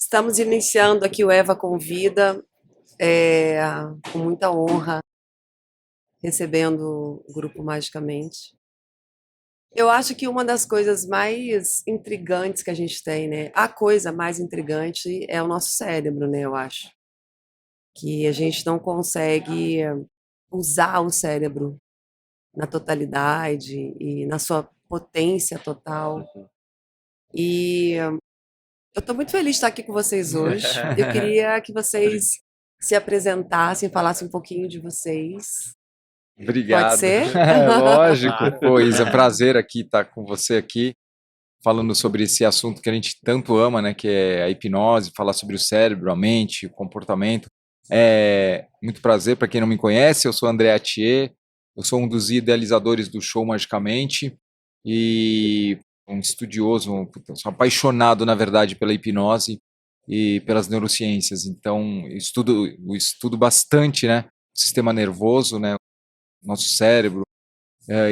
Estamos iniciando aqui o Eva Convida, é, com muita honra, recebendo o Grupo Magicamente. Eu acho que uma das coisas mais intrigantes que a gente tem, né? A coisa mais intrigante é o nosso cérebro, né? Eu acho. Que a gente não consegue usar o cérebro na totalidade e na sua potência total. E eu estou muito feliz de estar aqui com vocês hoje. Eu queria que vocês se apresentassem, falassem um pouquinho de vocês. Obrigado. Pode ser? Lógico. Pô, Isa, é um prazer aqui estar com você aqui, falando sobre esse assunto que a gente tanto ama, né, que é a hipnose, falar sobre o cérebro, a mente, o comportamento. É muito prazer, para quem não me conhece, eu sou André Atier, eu sou um dos idealizadores do Show Magicamente e um estudioso, sou apaixonado, na verdade, pela hipnose e pelas neurociências. Então, estudo bastante, né, o sistema nervoso, né, nosso cérebro,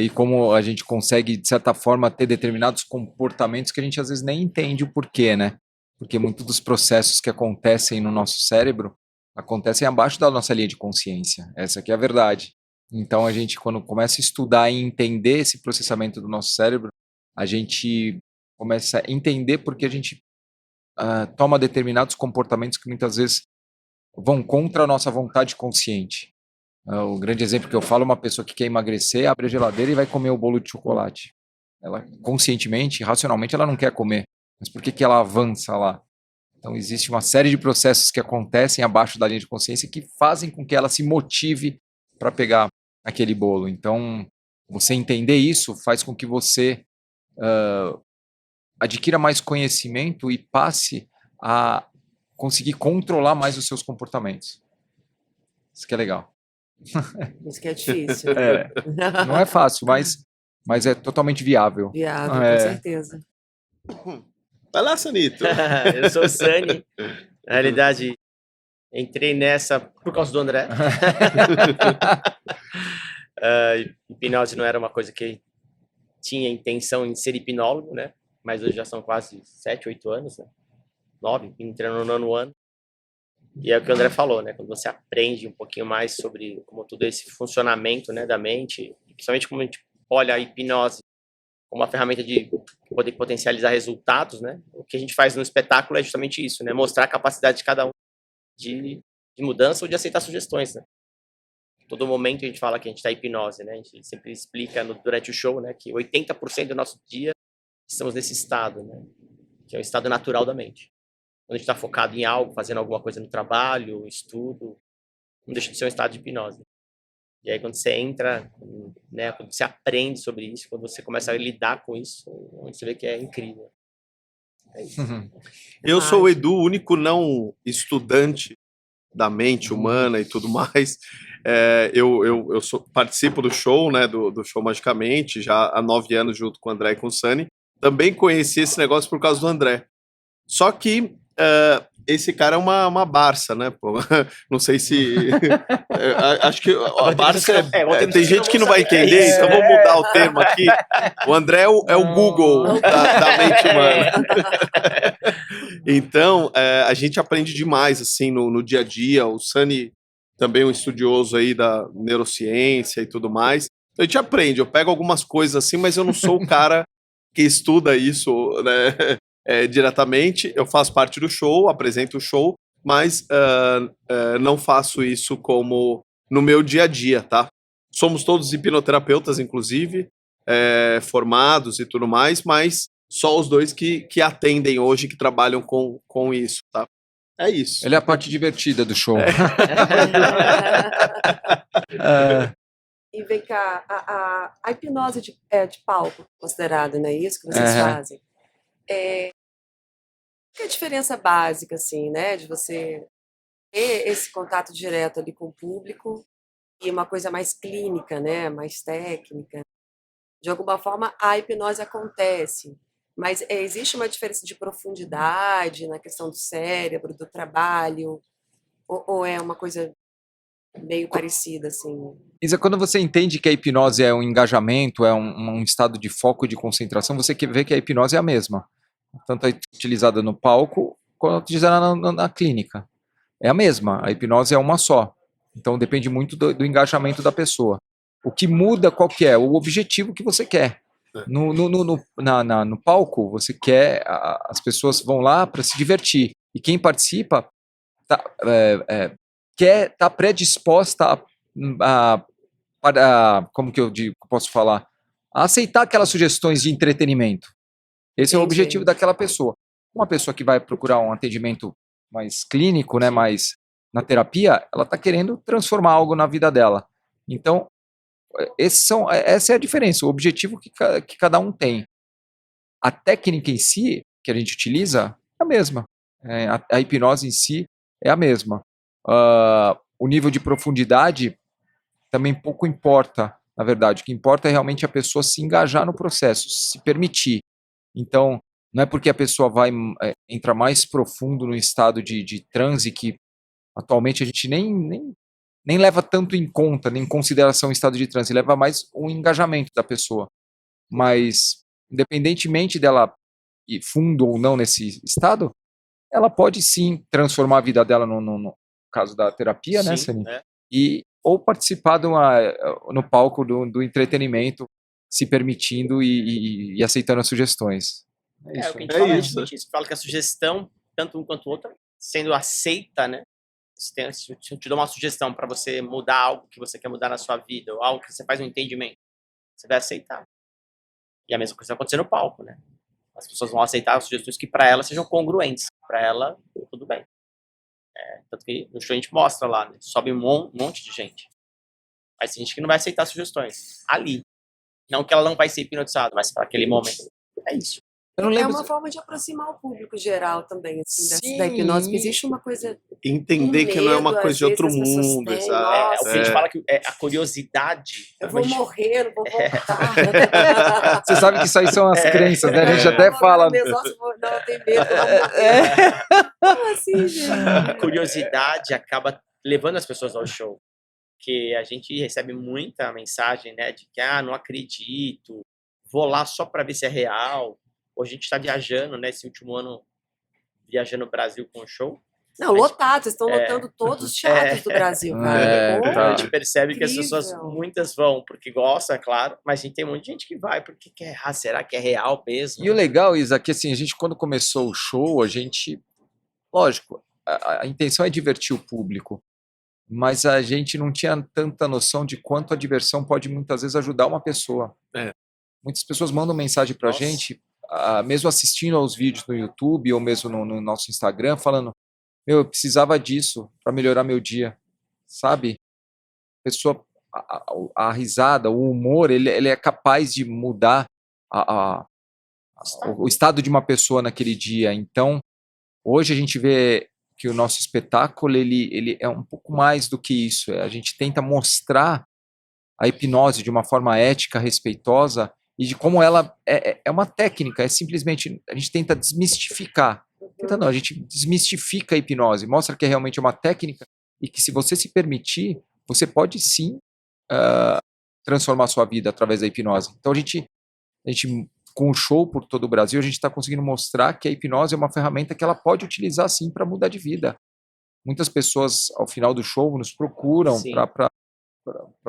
e como a gente consegue, de certa forma, ter determinados comportamentos que a gente às vezes nem entende o porquê, né? Porque muitos dos processos que acontecem no nosso cérebro acontecem abaixo da nossa linha de consciência. Essa aqui é a verdade. Então a gente, quando começa a estudar e entender esse processamento do nosso cérebro, a gente começa a entender porque a gente toma determinados comportamentos que muitas vezes vão contra a nossa vontade consciente. O grande exemplo que eu falo é uma pessoa que quer emagrecer, abre a geladeira e vai comer o bolo de chocolate. Ela, conscientemente, racionalmente, ela não quer comer. Mas por que que ela avança lá? Então, existe uma série de processos que acontecem abaixo da linha de consciência que fazem com que ela se motive para pegar aquele bolo. Então, você entender isso faz com que você adquira mais conhecimento e passe a conseguir controlar mais os seus comportamentos. Isso que é legal. Isso que é difícil. Não é fácil, mas é totalmente viável. Viável, com certeza. Vai lá, Sanito. Eu sou o Sani. Na realidade, entrei nessa por causa do André. Hipnose não era uma coisa que tinha intenção em ser hipnólogo, né? Mas hoje já são quase 7, 8 anos, né? 9, entrando no 9º ano. E é o que o André falou, né? Quando você aprende um pouquinho mais sobre como tudo esse funcionamento, né, da mente, principalmente como a gente olha a hipnose como uma ferramenta de poder potencializar resultados, né? O que a gente faz no espetáculo é justamente isso, né? Mostrar a capacidade de cada um de mudança ou de aceitar sugestões, né? Todo momento a gente fala que a gente está em hipnose, né? A gente sempre explica durante o show, né, que 80% do nosso dia estamos nesse estado, né? Que é o estado natural da mente. Quando a gente está focado em algo, fazendo alguma coisa no trabalho, estudo, não deixa de ser um estado de hipnose. E aí quando você entra, né, quando você aprende sobre isso, quando você começa a lidar com isso, você vê que é incrível. É isso. Eu sou o Edu, o único não estudante da mente humana e tudo mais. Eu participo do show, né, do Show Magicamente, já há 9 anos junto com o André e com o Sani. Também conheci esse negócio por causa do André. Só que esse cara é uma Barça, né? Pô? Não sei se... acho que a Barça tem gente que não vai entender, então vamos mudar o termo aqui. O André é o Google da mente humana. Então, a gente aprende demais, assim, no dia a dia. O Sani também é um estudioso aí da neurociência e tudo mais. Então, a gente aprende. Eu pego algumas coisas assim, mas eu não sou o cara que estuda isso, né? Diretamente. Eu faço parte do show, apresento o show, mas não faço isso como no meu dia a dia, tá? Somos todos hipnoterapeutas, inclusive, formados e tudo mais, mas só os dois que atendem hoje, que trabalham com isso, tá? É isso. Ele é a parte divertida do show. E vem cá, a hipnose de palco, considerada, não é isso que vocês fazem? Que é a diferença básica, assim, né, de você ter esse contato direto ali com o público e uma coisa mais clínica, né, mais técnica. De alguma forma, a hipnose acontece, mas existe uma diferença de profundidade na questão do cérebro, do trabalho, ou é uma coisa meio parecida, assim? Isa, quando você entende que a hipnose é um engajamento, é um estado de foco e de concentração, você vê que a hipnose é a mesma. Tanto é utilizada no palco quando utilizar na clínica. É a mesma, a hipnose é uma só. Então depende muito do engajamento da pessoa. O que muda qual que é? O objetivo que você quer. No palco, você quer, as pessoas vão lá para se divertir. E quem participa tá predisposta como que eu posso falar? A aceitar aquelas sugestões de entretenimento. Esse é o objetivo daquela pessoa. Uma pessoa que vai procurar um atendimento mais clínico, né, mais na terapia, ela está querendo transformar algo na vida dela. Então, essa é a diferença, o objetivo que cada um tem. A técnica em si, que a gente utiliza, é a mesma. A hipnose em si é a mesma. O nível de profundidade também pouco importa, na verdade. O que importa é realmente a pessoa se engajar no processo, se permitir. Então, não é porque a pessoa vai entrar mais profundo no estado de transe, que atualmente a gente nem leva tanto em conta, nem em consideração o estado de transe, leva mais o engajamento da pessoa. Mas, independentemente dela ir fundo ou não nesse estado, ela pode sim transformar a vida dela no caso da terapia, sim, né, Sani? Ou participar no palco do entretenimento, se permitindo e aceitando as sugestões. O que a gente fala isso. Fala que a sugestão, tanto um quanto o outro, sendo aceita, né? Se eu te dou uma sugestão para você mudar algo que você quer mudar na sua vida, ou algo que você faz um entendimento, você vai aceitar. E a mesma coisa vai acontecer no palco, né? As pessoas vão aceitar as sugestões que para elas sejam congruentes. Para ela, tudo bem. Tanto que no show a gente mostra lá, né? Sobe um monte de gente. Mas tem gente que não vai aceitar sugestões. Ali. Não que ela não vai ser hipnotizada, mas para aquele momento. É isso. É uma forma de aproximar o público geral também, assim, da hipnose, que existe uma coisa... Entender que não é uma coisa de outro mundo, exato. O que a gente fala que a curiosidade... Eu vou morrer, não vou voltar. Você sabe que isso aí são as crenças, né? A gente até fala... Não, eu tenho medo. Como assim, gente? A curiosidade acaba levando as pessoas ao show. Porque a gente recebe muita mensagem, né? De que, não acredito, vou lá só para ver se é real. Hoje a gente está viajando, né? Esse último ano, viajando no Brasil com o show. Não, lotado, estão lotando todos os teatros do Brasil, cara. A gente percebe que as pessoas, muitas vão porque gostam, é claro, mas a gente tem um monte de gente que vai porque quer, será que é real mesmo? E o legal, Isa, que assim, a gente quando começou o show, a gente, lógico, a intenção é divertir o público, mas a gente não tinha tanta noção de quanto a diversão pode muitas vezes ajudar uma pessoa. Muitas pessoas mandam mensagem pra gente, mesmo assistindo aos vídeos no YouTube ou mesmo no nosso Instagram, falando: eu precisava disso para melhorar meu dia, sabe? Pessoa, a risada, o humor, ele é capaz de mudar o estado de uma pessoa naquele dia. Então, hoje a gente vê que o nosso espetáculo ele é um pouco mais do que isso. A gente tenta mostrar a hipnose de uma forma ética, respeitosa, e de como ela é uma técnica, é simplesmente, a gente tenta desmistificar. A gente desmistifica a hipnose, mostra que é realmente uma técnica e que se você se permitir, você pode sim transformar a sua vida através da hipnose. Então a gente com o show por todo o Brasil, a gente está conseguindo mostrar que a hipnose é uma ferramenta que ela pode utilizar sim para mudar de vida. Muitas pessoas ao final do show nos procuram para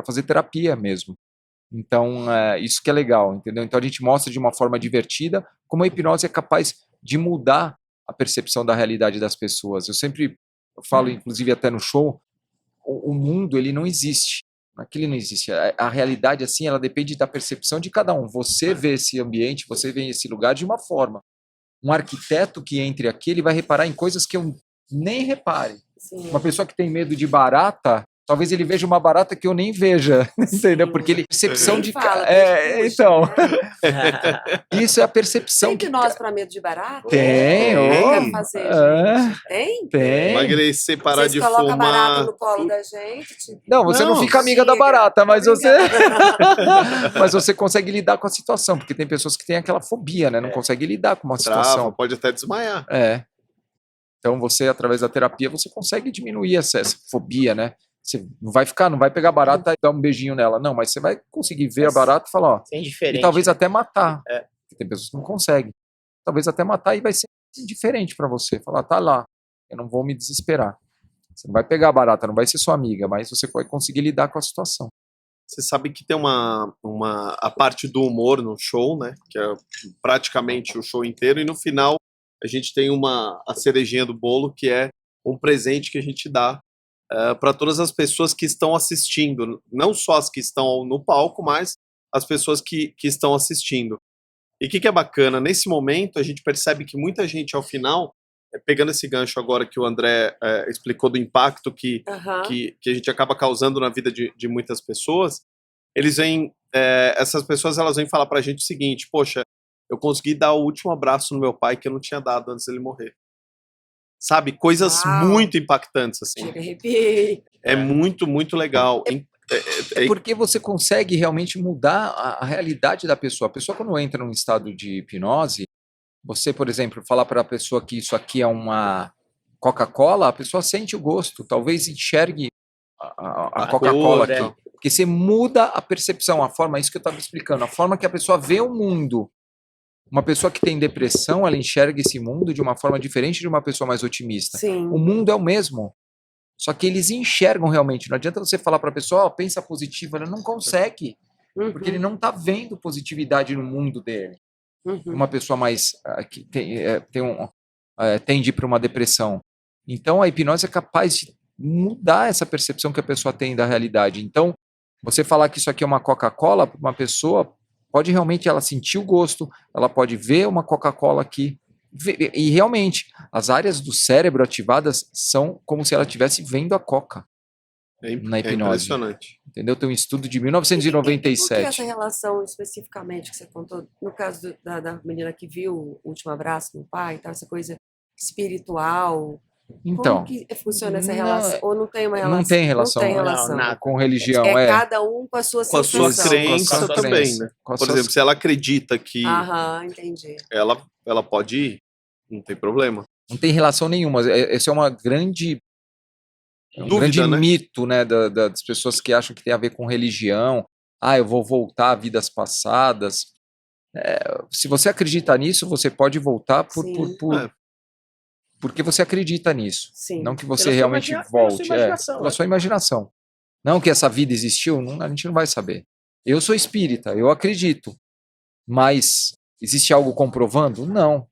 fazer terapia mesmo. Então, isso que é legal, entendeu? Então a gente mostra de uma forma divertida como a hipnose é capaz de mudar a percepção da realidade das pessoas. Eu sempre falo, inclusive até no show, o mundo, ele não existe. Aquilo não existe. A realidade, assim, ela depende da percepção de cada um. Você vê esse ambiente, você vê esse lugar de uma forma. Um arquiteto que entre aqui, ele vai reparar em coisas que eu nem repare. Sim. Uma pessoa que tem medo de barata, talvez ele veja uma barata que eu nem veja, entendeu? Porque ele percepção de então. Isso é a percepção. Tem hipnose para medo de barata? Tem. Eu quero fazer, gente. Tem. Emagrecer, parar de fumar. Vocês colocam a barata no colo da gente? Tipo... Não, você não fica amiga da barata, mas mas você consegue lidar com a situação, porque tem pessoas que têm aquela fobia, né? Não consegue lidar com uma situação. Pode até desmaiar. Então você, através da terapia, você consegue diminuir essa fobia, né? Você não vai pegar a barata e dar um beijinho nela. Não, mas você vai conseguir ver a barata e falar, ó. É indiferente, e talvez até matar. Tem pessoas que não conseguem. Talvez até matar e vai ser indiferente para você. Falar, tá lá, eu não vou me desesperar. Você não vai pegar a barata, não vai ser sua amiga, mas você vai conseguir lidar com a situação. Você sabe que tem a parte do humor no show, né? Que é praticamente o show inteiro, e no final a gente tem a cerejinha do bolo, que é um presente que a gente dá para todas as pessoas que estão assistindo, não só as que estão no palco, mas as pessoas que estão assistindo. E o que é bacana, nesse momento a gente percebe que muita gente ao final, pegando esse gancho agora que o André explicou do impacto que a gente acaba causando na vida de muitas pessoas, eles vêm, essas pessoas elas vêm falar pra gente o seguinte: poxa, eu consegui dar o último abraço no meu pai que eu não tinha dado antes dele morrer. Sabe, coisas muito impactantes, assim. Chega, arrepiei. É muito, muito legal. É porque você consegue realmente mudar a realidade da pessoa. A pessoa, quando entra num estado de hipnose, você, por exemplo, falar para a pessoa que isso aqui é uma Coca-Cola, a pessoa sente o gosto, talvez enxergue a Coca-Cola aqui. Porque você muda a percepção, a forma, isso que eu estava explicando, a forma que a pessoa vê o mundo. Uma pessoa que tem depressão, ela enxerga esse mundo de uma forma diferente de uma pessoa mais otimista. Sim. O mundo é o mesmo. Só que eles enxergam realmente. Não adianta você falar para a pessoa, pensa positivo, ela não consegue. Porque ele não está vendo positividade no mundo dele. Uma pessoa mais que tende para uma depressão. Então, a hipnose é capaz de mudar essa percepção que a pessoa tem da realidade. Então, você falar que isso aqui é uma Coca-Cola, para uma pessoa, pode realmente ela sentir o gosto, ela pode ver uma Coca-Cola aqui. E realmente, as áreas do cérebro ativadas são como se ela estivesse vendo a Coca na hipnose. É impressionante. Entendeu? Tem um estudo de E por 1997. que essa relação especificamente que você contou, no caso da menina que viu o último abraço no pai, tal, essa coisa espiritual? Então, como que funciona essa relação? Ou não tem uma relação? Não tem relação, Não tem relação. Não, com religião. Cada um com a sua Com a sua sensação. crença Com a sua também, crença. né? Com as Por suas- exemplo, se ela acredita que Entendi. ela pode ir, não tem problema. Não tem relação nenhuma. Esse é uma grande um Dúvida, grande né? mito, né, das pessoas que acham que tem a ver com religião. Eu vou voltar a vidas passadas. Se você acredita nisso, você pode voltar Sim. porque você acredita nisso. Sim. Não que você Pela sua realmente volte. imaginação, Pela sua imaginação. Não que essa vida existiu, a gente não vai saber. Eu sou espírita, eu acredito. Mas existe algo comprovando? Não.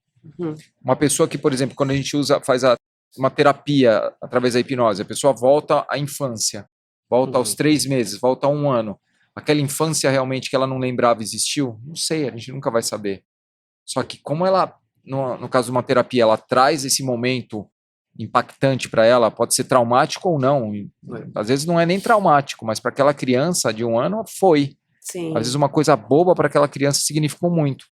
Uma pessoa que, por exemplo, quando a gente faz uma terapia através da hipnose, a pessoa volta à infância, volta aos 3 meses, volta a 1 ano. Aquela infância realmente que ela não lembrava existiu? Não sei, a gente nunca vai saber. Só que como ela, no caso de uma terapia, ela traz esse momento impactante para ela, pode ser traumático ou não. Às vezes não é nem traumático, mas para aquela criança de 1 ano foi. Sim. Às vezes uma coisa boba para aquela criança significou muito.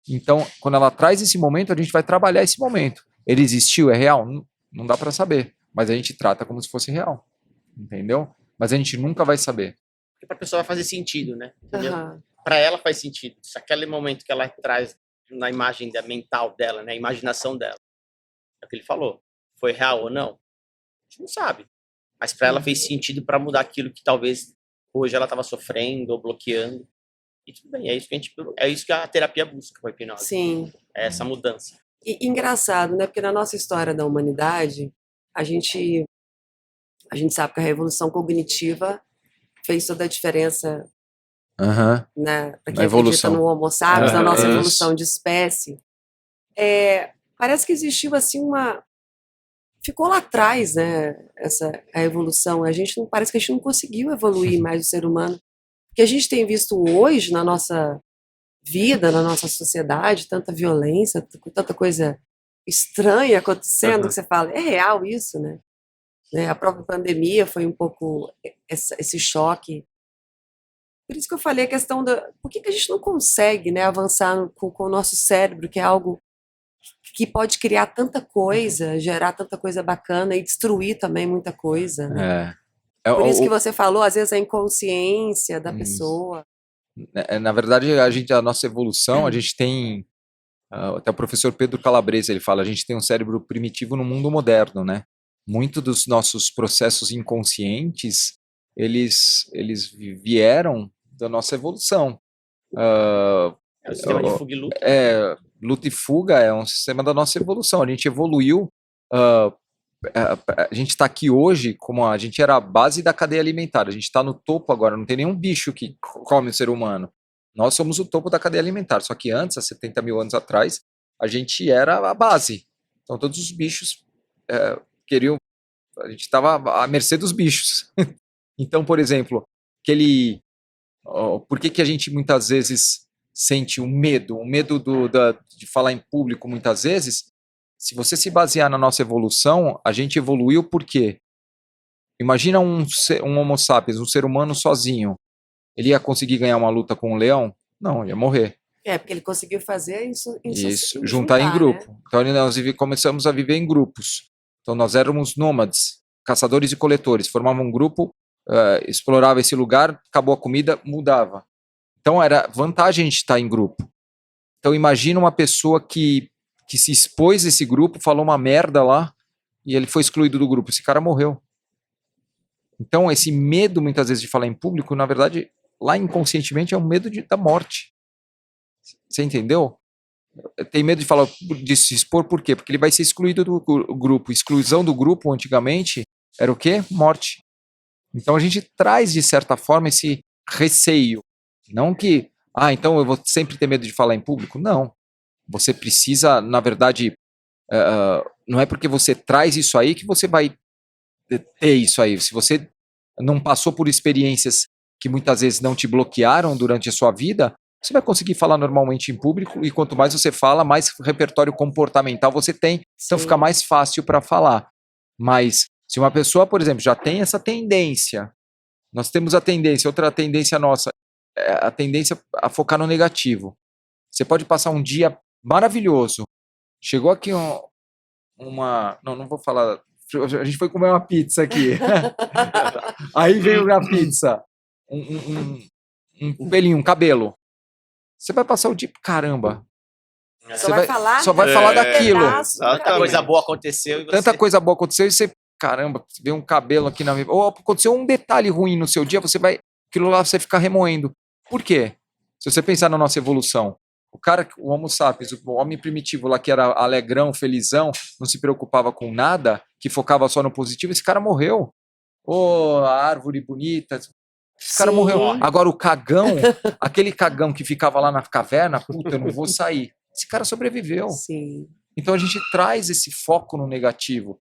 Então, quando ela traz esse momento, a gente vai trabalhar esse momento. Ele existiu, é real? Não dá para saber, mas a gente trata como se fosse real, entendeu? Mas a gente nunca vai saber. Porque para a pessoa vai fazer sentido, né? Aham. Para ela faz sentido. Se aquele momento que ela traz na imagem mental dela, né, a imaginação dela, é o que ele falou, foi real ou não? A gente não sabe. Mas para ela fez sentido para mudar aquilo que talvez hoje ela estava sofrendo ou bloqueando. E tudo bem, é isso que a terapia busca com a hipnose. Sim. É essa mudança. E engraçado, né? Porque na nossa história da humanidade, a gente sabe que a revolução cognitiva fez toda a diferença, né? Para quem acredita no Homo sapiens, na nossa evolução de espécie. Parece que existiu assim ficou lá atrás, né? A evolução. Parece que a gente não conseguiu evoluir mais o ser humano. Porque a gente tem visto hoje na nossa vida, na nossa sociedade, tanta violência, tanta coisa estranha acontecendo, que você fala, é real isso, né? A própria pandemia foi um pouco esse choque. Por isso que eu falei a questão por que a gente não consegue, né, avançar com o nosso cérebro, que é algo que pode criar tanta coisa, gerar tanta coisa bacana e destruir também muita coisa, né? Por isso que você falou, às vezes, a inconsciência da pessoa. Na verdade, a nossa evolução, a gente tem, até o professor Pedro Calabresa, ele fala, a gente tem um cérebro primitivo no mundo moderno, né? Muito dos nossos processos inconscientes, eles vieram da nossa evolução. O sistema de fuga e luta. luta e fuga é um sistema da nossa evolução. A gente evoluiu. ah, a gente está aqui hoje como a gente era a base da cadeia alimentar. A gente está no topo agora. Não tem nenhum bicho que come o ser humano. Nós somos o topo da cadeia alimentar. Só que antes, há 70 mil anos atrás, a gente era a base. Então todos os bichos queriam. A gente estava à mercê dos bichos. Então, por exemplo, por que a gente muitas vezes sente um medo de falar em público muitas vezes? Se você se basear na nossa evolução, a gente evoluiu por quê? Imagina um Homo sapiens, um ser humano sozinho. Ele ia conseguir ganhar uma luta com um leão? Não, ele ia morrer. Porque ele conseguiu fazer isso, Isso, juntar em grupo. Né? Então nós começamos a viver em grupos. Então nós éramos nômades, caçadores e coletores. Formavam um grupo, explorava esse lugar, acabou a comida, mudava. Então era vantagem a gente estar em grupo. Então imagina uma pessoa que se expôs a esse grupo, falou uma merda lá, e ele foi excluído do grupo. Esse cara morreu. Então esse medo muitas vezes de falar em público, na verdade, lá inconscientemente é um medo da morte. Você entendeu? Tem medo de se expor por quê? Porque ele vai ser excluído do grupo. Exclusão do grupo antigamente era o quê? Morte. Então a gente traz de certa forma esse receio. Não que, então eu vou sempre ter medo de falar em público. Não. Você precisa, na verdade, não é porque você traz isso aí que você vai ter isso aí. Se você não passou por experiências que muitas vezes não te bloquearam durante a sua vida, você vai conseguir falar normalmente em público, e quanto mais você fala, mais repertório comportamental você tem, então fica mais fácil para falar. Mas se uma pessoa, por exemplo, já tem essa tendência, nós temos a tendência, outra tendência nossa, a tendência a focar no negativo. Você pode passar um dia maravilhoso. Chegou aqui não vou falar, a gente foi comer uma pizza aqui. Aí veio a pizza, um pelinho, um cabelo. Você vai passar o dia, caramba. Só vai falar daquilo. Tanta coisa boa aconteceu. Tanta coisa boa aconteceu e você, caramba, vê um cabelo aqui na minha. Ou aconteceu um detalhe ruim no seu dia, aquilo lá você fica remoendo. Por quê? Se você pensar na nossa evolução, o Homo sapiens, o homem primitivo lá que era alegrão, felizão, não se preocupava com nada, que focava só no positivo, esse cara morreu. A árvore bonita. Esse cara morreu. Agora o cagão, aquele cagão que ficava lá na caverna, puta, eu não vou sair. Esse cara sobreviveu. Sim. Então a gente traz esse foco no negativo.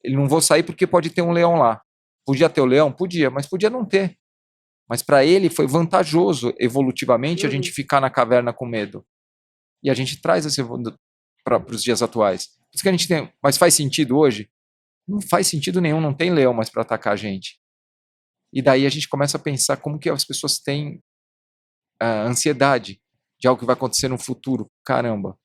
Ele não vou sair porque pode ter um leão lá. Podia ter o leão? Podia, mas podia não ter. Mas para ele foi vantajoso, evolutivamente, a gente ficar na caverna com medo. E a gente traz esse para os dias atuais. Por isso que a gente tem. Mas faz sentido hoje? Não faz sentido nenhum, não tem leão mais para atacar a gente. E daí a gente começa a pensar como que as pessoas têm ansiedade de algo que vai acontecer no futuro. Caramba.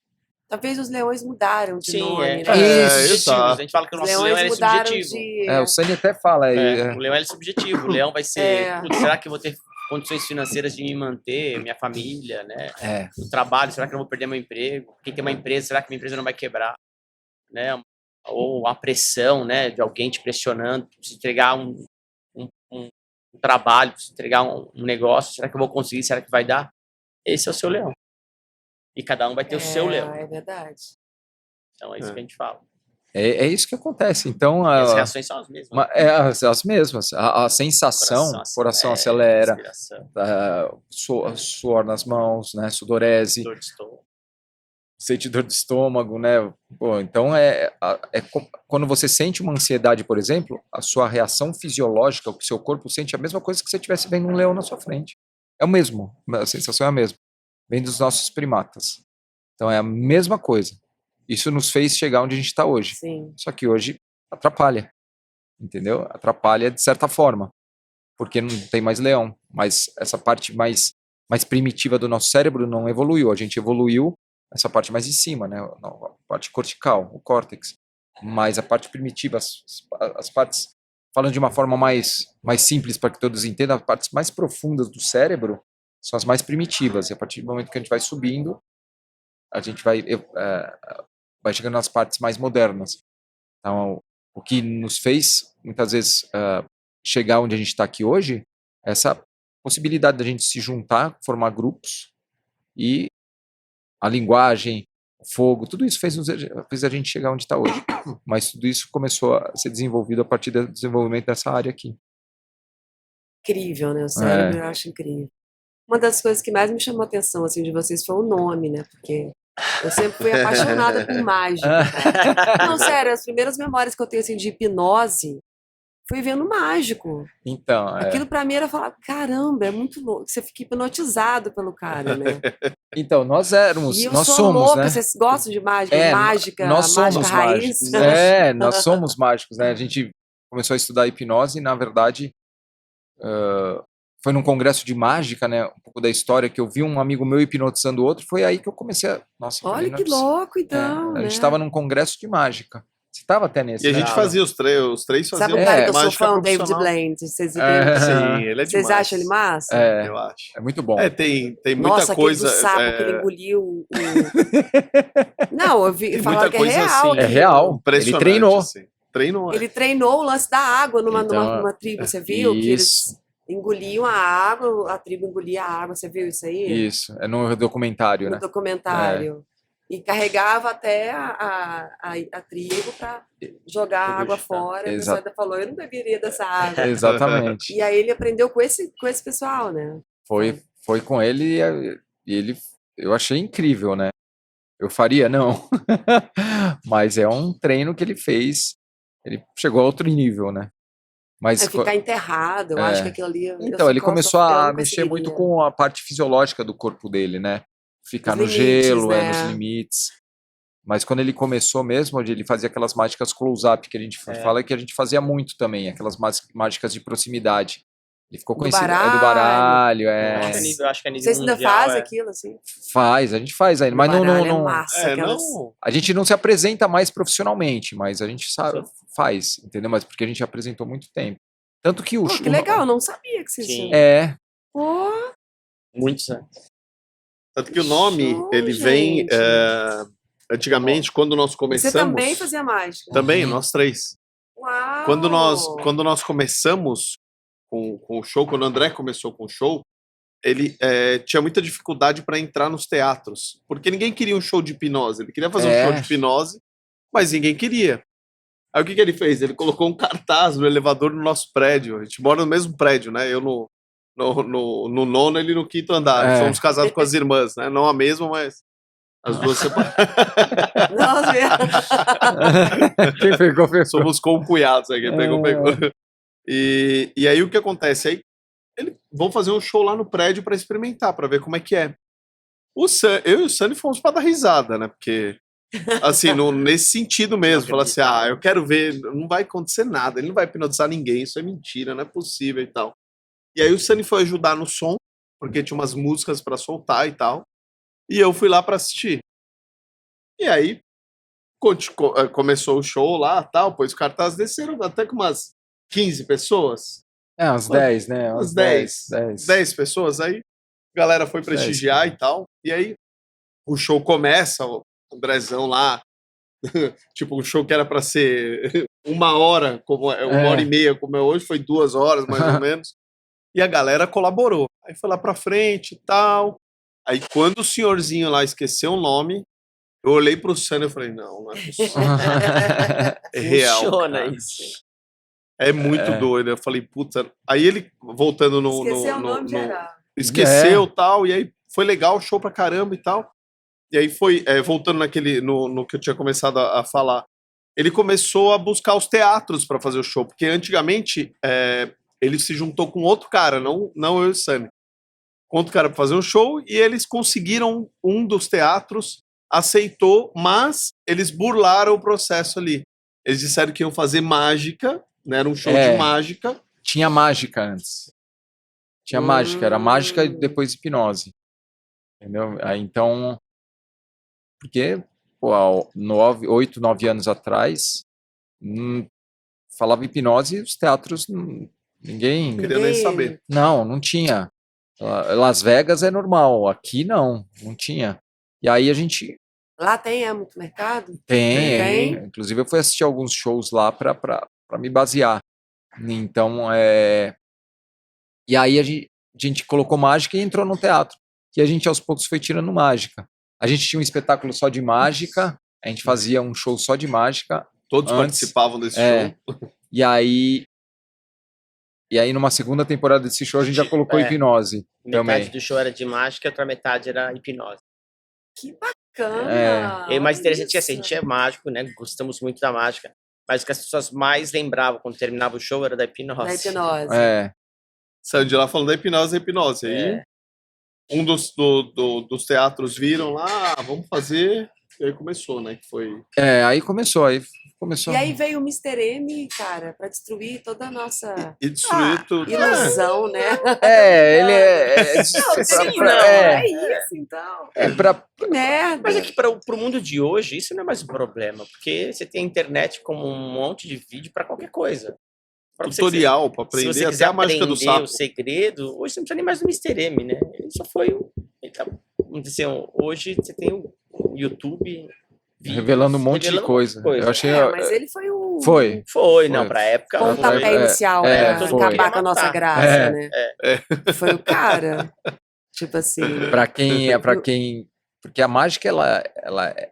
Talvez os leões mudaram de nome, né? Isso. A gente fala que o nosso leão é subjetivo. O Sani até fala. O leão é subjetivo. O leão vai ser... será que eu vou ter condições financeiras de me manter, minha família, né? O trabalho, será que eu não vou perder meu emprego? Quem tem uma empresa, será que minha empresa não vai quebrar? Né? Ou a pressão, né, de alguém te pressionando, se entregar um trabalho, se entregar um negócio, será que eu vou conseguir? Será que vai dar? Esse é o seu leão. E cada um vai ter o seu leão. É verdade. Então é isso que a gente fala. É isso que acontece. Então, as reações são as mesmas. As mesmas. A sensação, coração acelera, suor nas mãos, né, sudorese, dor de estômago. Sente dor de estômago, né? Então quando você sente uma ansiedade, por exemplo, a sua reação fisiológica, o que o seu corpo sente, é a mesma coisa que você estivesse vendo um leão na sua frente. É o mesmo, a sensação é a mesma. Vem dos nossos primatas. Então é a mesma coisa. Isso nos fez chegar onde a gente está hoje. Sim. Só que hoje atrapalha, entendeu? Atrapalha de certa forma, porque não tem mais leão. Mas essa parte mais primitiva do nosso cérebro não evoluiu. A gente evoluiu essa parte mais em cima, né? A parte cortical, o córtex. Mas a parte primitiva, as partes, falando de uma forma mais simples para que todos entendam, as partes mais profundas do cérebro são as mais primitivas. E a partir do momento que a gente vai subindo, a gente vai chegando nas partes mais modernas. Então, o que nos fez, muitas vezes, chegar onde a gente está aqui hoje, é essa possibilidade da gente se juntar, formar grupos, e a linguagem, fogo, tudo isso fez a gente chegar onde está hoje. Mas tudo isso começou a ser desenvolvido a partir do desenvolvimento dessa área aqui. Incrível, né? O cérebro eu acho incrível. Uma das coisas que mais me chamou a atenção assim, de vocês foi o nome, né? Porque eu sempre fui apaixonada por mágica. Não, sério, as primeiras memórias que eu tenho assim, de hipnose foi vendo mágico. Então, Aquilo pra mim era falar, caramba, é muito louco. Você fica hipnotizado pelo cara, né? então nós E eu nós sou somos, louca, né? vocês gostam de mágica? Mágica, nós mágica somos raiz? mágicos. Nós somos mágicos, né? A gente começou a estudar hipnose e, na verdade, foi num congresso de mágica, né? Um pouco da história que eu vi um amigo meu hipnotizando o outro, foi aí que eu comecei a... Nossa, Olha falei, não é que possível. louco, então, A né? gente estava num congresso de mágica. Você estava até nesse, E a né? gente fazia os três faziam Sabe o cara que eu sou mágica fã, o David profissional. Blaine? Vocês Sim, ele é demais. Vocês acham ele massa? Eu acho. É muito bom. Tem muita Nossa, coisa. aquele do sapo que ele engoliu. Não, eu vi Tem falar muita que é coisa real. assim. É aquilo. real. Impressionante, Ele treinou. assim. Treinou. Ele treinou o lance da água Então, numa tribo, você viu? Que eles Isso, engoliam a água, a tribo engolia a água, você viu isso aí? isso. É no documentário, No né? documentário. E carregava até a tribo para jogar a água fora. A pessoa ainda falou, eu não beberia dessa água. Exatamente. E aí ele aprendeu com esse pessoal, né? Foi com ele e ele... Eu achei incrível, né? Eu faria? Não. Mas é um treino que ele fez. Ele chegou a outro nível, né? Mas Ficar enterrado, eu acho que aquilo ali... Então, ele começou a mexer muito com a parte fisiológica do corpo dele, né? Ficar no gelo, né? nos limites. Mas quando ele começou mesmo, onde ele fazia aquelas mágicas close-up, que a gente fala que a gente fazia muito também, aquelas mágicas de proximidade. Ele ficou conhecido do baralho. Eu acho que a nível Vocês ainda mundial, fazem aquilo, assim? A gente faz ainda, mas não, É massa, a gente não se apresenta mais profissionalmente, mas a gente sabe, faz, entendeu? Mas porque a gente apresentou muito tempo. Tanto que que legal, eu não sabia que vocês tinham. Pô. Muitos anos. Tanto que o nome, ele vem... antigamente, quando nós começamos... Você também fazia mágica? Também, nós três. Uau! Quando nós começamos com o show, quando o André começou com o show, ele tinha muita dificuldade para entrar nos teatros, porque ninguém queria um show de hipnose. Ele queria fazer um show de hipnose, mas ninguém queria. Aí o que ele fez? Ele colocou um cartaz no elevador no nosso prédio. A gente mora no mesmo prédio, né? Eu no nono, ele no quinto andar. Somos casados com as irmãs, né? Não a mesma, mas as duas separadas. Nossa, quem pegou. Somos concunhados aí. Quem pegou. E aí o que acontece? Aí vão fazer um show lá no prédio para experimentar, para ver como é que é. Eu e o Sunny fomos para dar risada, né? Porque, assim, nesse sentido mesmo, falar assim, eu quero ver, não vai acontecer nada, ele não vai hipnotizar ninguém, isso é mentira, não é possível e tal. E aí o Sunny foi ajudar no som, porque tinha umas músicas para soltar e tal, e eu fui lá para assistir. E aí começou o show lá, tal, pois os cartazes desceram até com umas 15 pessoas. Umas 10, né? Umas 10 pessoas. Aí a galera foi prestigiar e tal. E aí o show começa, o Andrezão lá, tipo, um show que era para ser 1 hora, uma hora e meia, como é hoje, foi 2 horas, mais ou menos. E a galera colaborou. Aí foi lá pra frente e tal. Aí quando o senhorzinho lá esqueceu o nome, eu olhei pro Sunny e falei, não é possível. É real. Funciona cara. isso. É muito doido. Eu falei, puta. Aí ele, voltando Esqueceu o nome geral. Esqueceu tal. E aí foi legal o show pra caramba e tal. E aí foi, voltando no que eu tinha começado a falar. Ele começou a buscar os teatros pra fazer o show. Porque antigamente ele se juntou com outro cara, não eu e o Sunny. Com outro cara pra fazer um show. E eles conseguiram um dos teatros, aceitou, mas eles burlaram o processo ali. Eles disseram que iam fazer mágica. Né, era um show de mágica. Tinha mágica antes. Tinha mágica, era mágica e depois hipnose. Entendeu? Aí, então, porque 8, 9 anos atrás, falava hipnose e os teatros, ninguém queria nem saber. Não tinha. Las Vegas é normal, aqui não tinha. E aí a gente... Lá tem muito mercado? Tem. Inclusive eu fui assistir alguns shows lá para me basear. Então, e aí a gente colocou mágica e entrou no teatro. E a gente, aos poucos, foi tirando mágica. A gente tinha um espetáculo só de mágica, a gente fazia um show só de mágica, Todos Antes, participavam desse é. show. e aí numa segunda temporada desse show a gente já colocou hipnose Metade também. do show era de mágica, a outra metade era hipnose. Que bacana! E o mais olha interessante é assim, a isso. gente é mágico, né? Gostamos muito da mágica. Mas o que as pessoas mais lembravam quando terminava o show era da hipnose. Da hipnose. É, Saiu de lá falando da hipnose. Aí É. um dos teatros viram lá, vamos fazer. E aí começou, né? Que foi. aí começou. E aí veio o Mr. M, cara, pra destruir toda a nossa E destruir tudo. ilusão, né? Ele é. Não, sim, não. É isso, então. Que merda. Mas é que para o mundo de hoje, isso não é mais um problema. Porque você tem a internet como um monte de vídeo para qualquer coisa. Tutorial para Se aprender você até quiser a mágica do aprender sapo. o segredo, hoje você não precisa nem mais do Mr. M, né? Ele só foi vamos dizer, hoje você tem o YouTube revelando um monte de coisa. Eu achei. Mas ele foi o Não, pra época. pontapé inicial pra foi. acabar com a nossa graça, né? É. Foi o cara. Tipo assim. Para quem. Porque a mágica, ela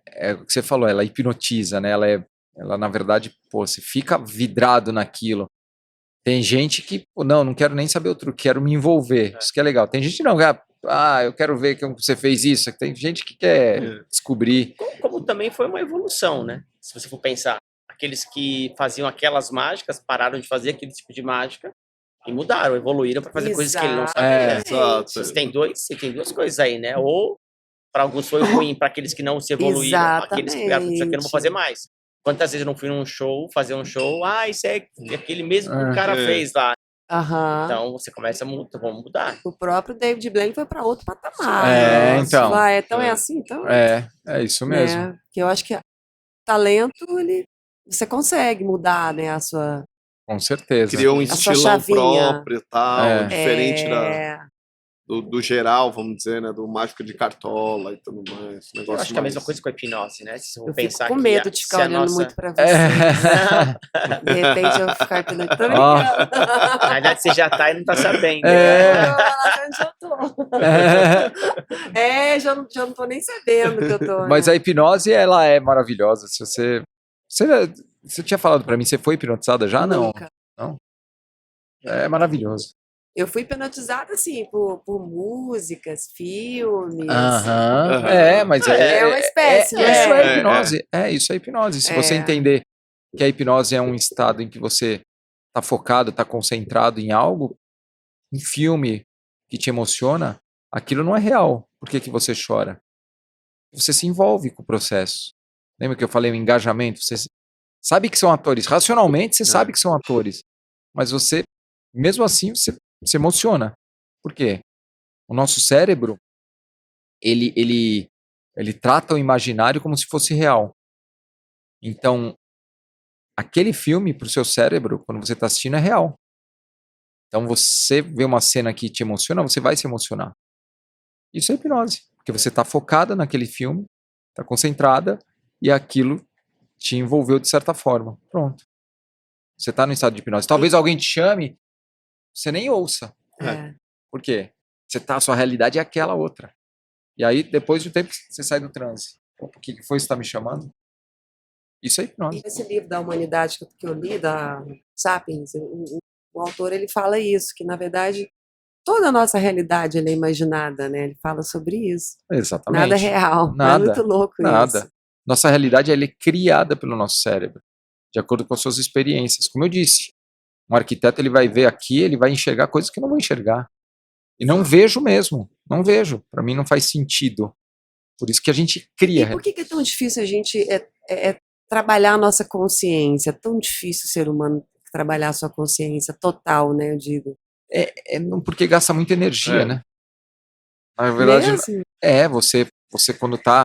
é o que você falou, ela hipnotiza, né? Ela na verdade, você fica vidrado naquilo. Tem gente que, não quero nem saber o truque, quero me envolver. Isso que é legal. Tem gente que não, eu quero ver como você fez isso. Tem gente que quer descobrir. Como também foi uma evolução, né? Se você for pensar, aqueles que faziam aquelas mágicas pararam de fazer aquele tipo de mágica e mudaram, evoluíram para fazer coisas que ele não sabia. Exato. Você tem duas coisas aí, né? Ou para alguns foi ruim, para aqueles que não se evoluíram, aqueles que pegaram isso aqui eu não vou fazer mais. Quantas vezes eu não fui num show, fazer um show, isso é aquele mesmo que o cara fez lá. Então você começa a mudar. O próprio David Blaine foi para outro patamar. Então. Então é assim, então. É isso mesmo. Né? Que eu acho que talento, você consegue mudar, né, a sua. Com certeza. Criou um estilão próprio, tal, diferente do geral, vamos dizer, né, do mágico de cartola e tudo mais. Eu acho que é a mesma coisa com a hipnose, né? Se eu fico com medo de ficar olhando muito pra você. De repente eu ficar tô brincando. Na verdade você já tá e não tá sabendo. Já tô. Já não tô nem sabendo que eu tô. Mas a hipnose, ela é maravilhosa. Se você tinha falado pra mim, você foi hipnotizada já? Nunca. Não? É maravilhoso. Eu fui hipnotizada, assim, por músicas, filmes. Mas é uma espécie, né? Isso é hipnose. Isso é hipnose. Se você entender que a hipnose é um estado em que você está focado, está concentrado em algo, um filme que te emociona, aquilo não é real. Por que você chora? Você se envolve com o processo. Lembra que eu falei o engajamento? Você sabe que são atores. Racionalmente, você sabe que são atores. Mas você, mesmo assim, você se emociona. Por quê? O nosso cérebro, ele trata o imaginário como se fosse real. Então, aquele filme para o seu cérebro, quando você está assistindo, é real. Então, você vê uma cena que te emociona, você vai se emocionar. Isso é hipnose. Porque você está focada naquele filme, está concentrada, e aquilo te envolveu de certa forma. Pronto. Você está no estado de hipnose. Talvez alguém te chame, você nem ouça. Por quê? A sua realidade é aquela outra. E aí, depois de um tempo, você sai do transe. O que foi que você está me chamando? Isso é hipnose. Esse livro da humanidade que eu li, da Sapiens, o autor ele fala isso, que na verdade toda a nossa realidade é imaginada, né? Ele fala sobre isso. Exatamente. Nada é real. Nada. É muito louco isso. Nossa realidade ela é criada pelo nosso cérebro, de acordo com as suas experiências. Como eu disse, um arquiteto ele vai ver aqui, ele vai enxergar coisas que eu não vou enxergar. E não vejo mesmo, não vejo. Para mim não faz sentido. Por isso que a gente cria. E por que é tão difícil a gente trabalhar a nossa consciência? É tão difícil o ser humano trabalhar a sua consciência total, né, eu digo. Porque gasta muita energia, né? Na verdade, você quando está,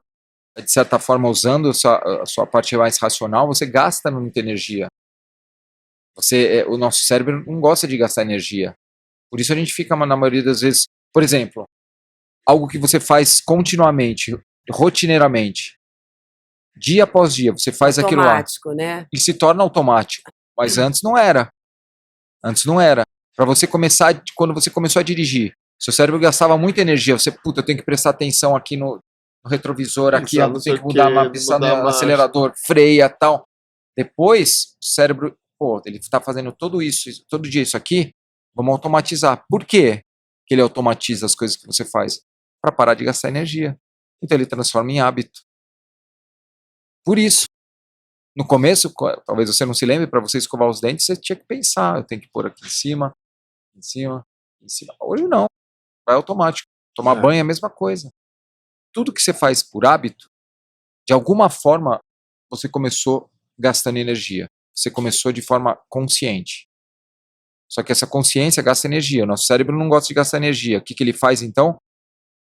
de certa forma, usando a sua parte mais racional, você gasta muita energia. O nosso cérebro não gosta de gastar energia. Por isso a gente fica, na maioria das vezes, por exemplo, algo que você faz continuamente, rotineiramente, dia após dia, você faz aquilo lá. Automático, né? E se torna automático. Mas antes não era. Para você começar, quando você começou a dirigir, seu cérebro gastava muita energia. Eu tenho que prestar atenção aqui no retrovisor, aqui Pisar ó, não tem sei que o mudar, quê, pisar mudar a no marcha. acelerador, freia tal. Depois, o cérebro, pô, ele está fazendo tudo isso, todo dia isso aqui, vamos automatizar. Por quê que ele automatiza as coisas que você faz? Para parar de gastar energia. Então ele transforma em hábito. Por isso, no começo, talvez você não se lembre, para você escovar os dentes, você tinha que pensar, eu tenho que pôr aqui em cima, em cima, em cima. Hoje não, vai automático. Tomar banho é a mesma coisa. Tudo que você faz por hábito, de alguma forma, você começou gastando energia. Você começou de forma consciente. Só que essa consciência gasta energia. O nosso cérebro não gosta de gastar energia. O que, que ele faz, então?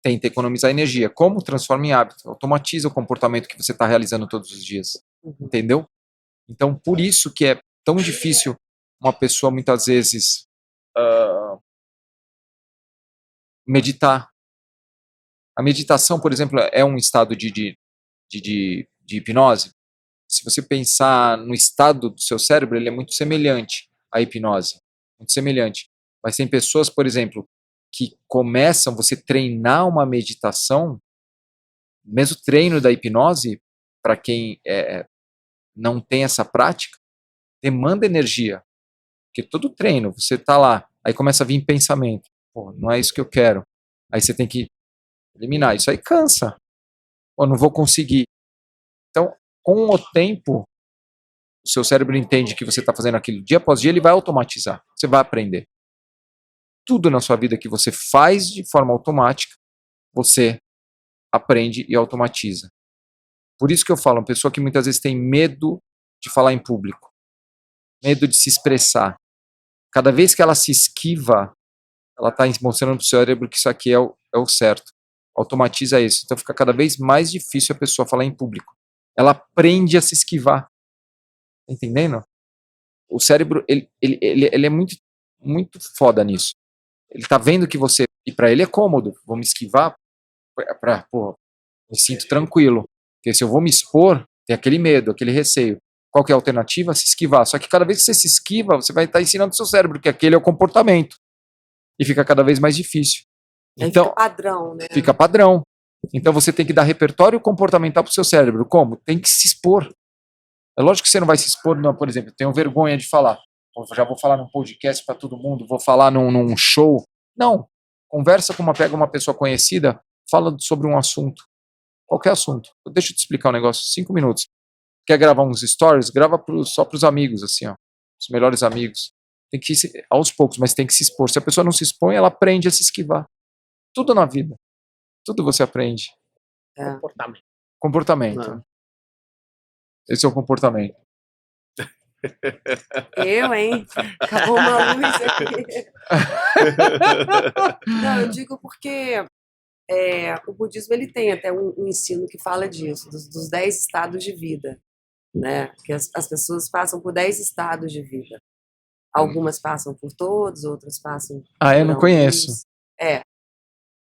Tenta economizar energia. Como? Transforma em hábito. Automatiza o comportamento que você está realizando todos os dias. Entendeu? Então, por isso que é tão difícil uma pessoa, muitas vezes, meditar. A meditação, por exemplo, é um estado de hipnose. Se você pensar no estado do seu cérebro, ele é muito semelhante à hipnose. Muito semelhante. Mas tem pessoas, por exemplo, que começam, você treinar uma meditação, mesmo treino da hipnose, para quem não tem essa prática, demanda energia. Porque todo treino, você está lá, aí começa a vir pensamento. Pô, não é isso que eu quero. Aí você tem que eliminar. Isso aí cansa. Pô, não vou conseguir. Então, com o tempo, o seu cérebro entende que você está fazendo aquilo dia após dia, ele vai automatizar. Você vai aprender. Tudo na sua vida que você faz de forma automática, você aprende e automatiza. Por isso que eu falo, uma pessoa que muitas vezes tem medo de falar em público, medo de se expressar. Cada vez que ela se esquiva, ela está mostrando para o cérebro que isso aqui é o certo. Automatiza isso. Então fica cada vez mais difícil a pessoa falar em público. Ela aprende a se esquivar. Tá entendendo? O cérebro, ele é muito, muito foda nisso. Ele tá vendo que você, e para ele é cômodo, vou me esquivar, pô, me sinto tranquilo. Porque se eu vou me expor, tem aquele medo, aquele receio. Qual que é a alternativa? Se esquivar. Só que cada vez que você se esquiva, você vai estar ensinando o seu cérebro que aquele é o comportamento. E fica cada vez mais difícil. Então, fica padrão, né? Fica padrão. Então você tem que dar repertório comportamental para o seu cérebro. Como? Tem que se expor. É lógico que você não vai se expor, não, por exemplo, tenho vergonha de falar. Já vou falar num podcast para todo mundo, vou falar num show. Não. Conversa pega uma pessoa conhecida, fala sobre um assunto. Qualquer assunto. Deixa eu te explicar um negócio, 5 minutos. Quer gravar uns stories? Grava só para os amigos, assim, ó. Os melhores amigos. Tem que ir aos poucos, mas tem que se expor. Se a pessoa não se expõe, ela aprende a se esquivar. Tudo na vida. Tudo você aprende. Comportamento. Comportamento. Não. Esse é o comportamento. Eu, hein? Acabou uma luz aqui. Não, eu digo porque o budismo ele tem até um ensino que fala disso, dos 10 estados de vida, né? Que as pessoas passam por 10 estados de vida. Algumas passam por todos, outras passam Ah, eu por não alguns. conheço.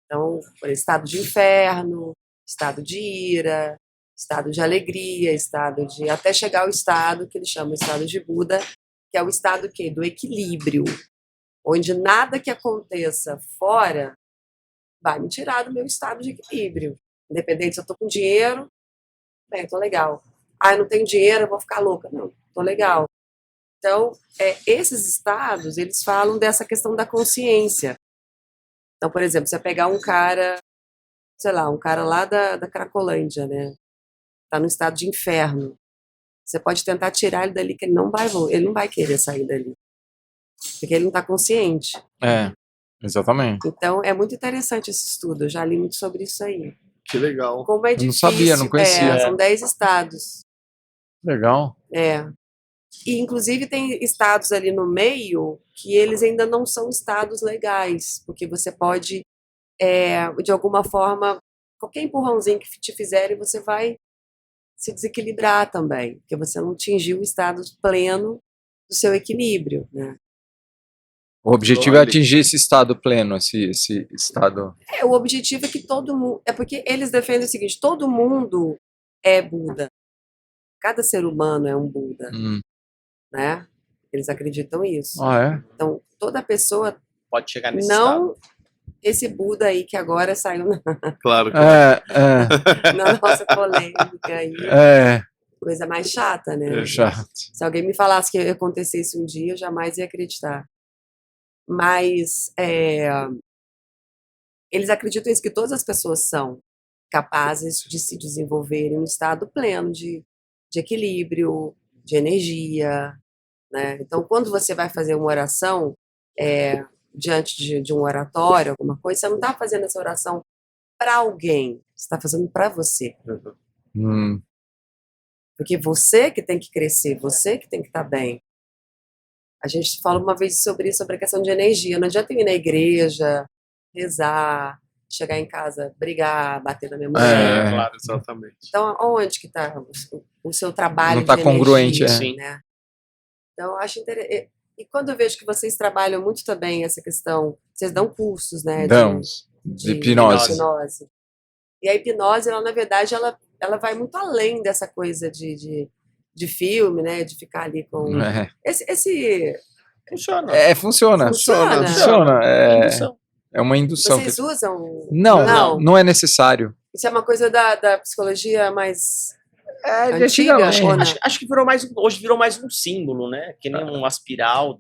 Então, por estado de inferno, estado de ira, estado de alegria, estado de até chegar ao estado que eles chamam estado de Buda, que é o estado quê? Do equilíbrio, onde nada que aconteça fora vai me tirar do meu estado de equilíbrio. Independente se eu estou com dinheiro, bem, estou legal. Ah, eu não tenho dinheiro, eu vou ficar louca. Não, estou legal. Então, esses estados, eles falam dessa questão da consciência. Então, por exemplo, você pegar um cara, sei lá, um cara lá da Cracolândia, né? Tá no estado de inferno. Você pode tentar tirar ele dali, que ele não vai querer sair dali. Porque ele não está consciente. Exatamente. Então, é muito interessante esse estudo. Eu já li muito sobre isso aí. Que legal. Como é Eu não difícil. sabia, não conhecia. São 10 estados. Legal. E, inclusive, tem estados ali no meio que eles ainda não são estados legais. Porque você pode, de alguma forma, qualquer empurrãozinho que te fizerem, você vai se desequilibrar também. Porque você não atingiu o estado pleno do seu equilíbrio, né? O objetivo é atingir esse estado pleno, esse estado. O objetivo é que todo mundo. É porque eles defendem o seguinte: todo mundo é Buda. Cada ser humano é um Buda. Né? Eles acreditam nisso. Ah, é? Então, toda pessoa Pode chegar nesse não estado. esse Buda aí que agora saiu Claro que na nossa polêmica aí. Coisa mais chata, né? Chato. Se alguém me falasse que ia acontecer isso um dia, eu jamais ia acreditar. Mas eles acreditam isso, que todas as pessoas são capazes de se desenvolver em um estado pleno de equilíbrio, de energia, né? Então, quando você vai fazer uma oração diante de um oratório, alguma coisa, você não está fazendo essa oração para alguém, você está fazendo para você. Porque você que tem que crescer, você que tem que estar bem. A gente falou uma vez sobre isso, sobre a questão de energia. Não adianta eu ir na igreja, rezar, chegar em casa, brigar, bater na minha mulher. Claro, exatamente. Então, onde que está o seu trabalho Não está de congruente, energia, né? Então, eu acho interessante. E quando eu vejo que vocês trabalham muito também essa questão, vocês dão cursos, né? De hipnose. E a hipnose, ela, na verdade, ela vai muito além dessa coisa de filme, né? De ficar ali com... Funciona. Funciona. Funciona. É uma indução. Vocês usam? Não é necessário. Isso é uma coisa da psicologia mais antiga? Acho que hoje virou mais um símbolo, né? Que nem uma espiral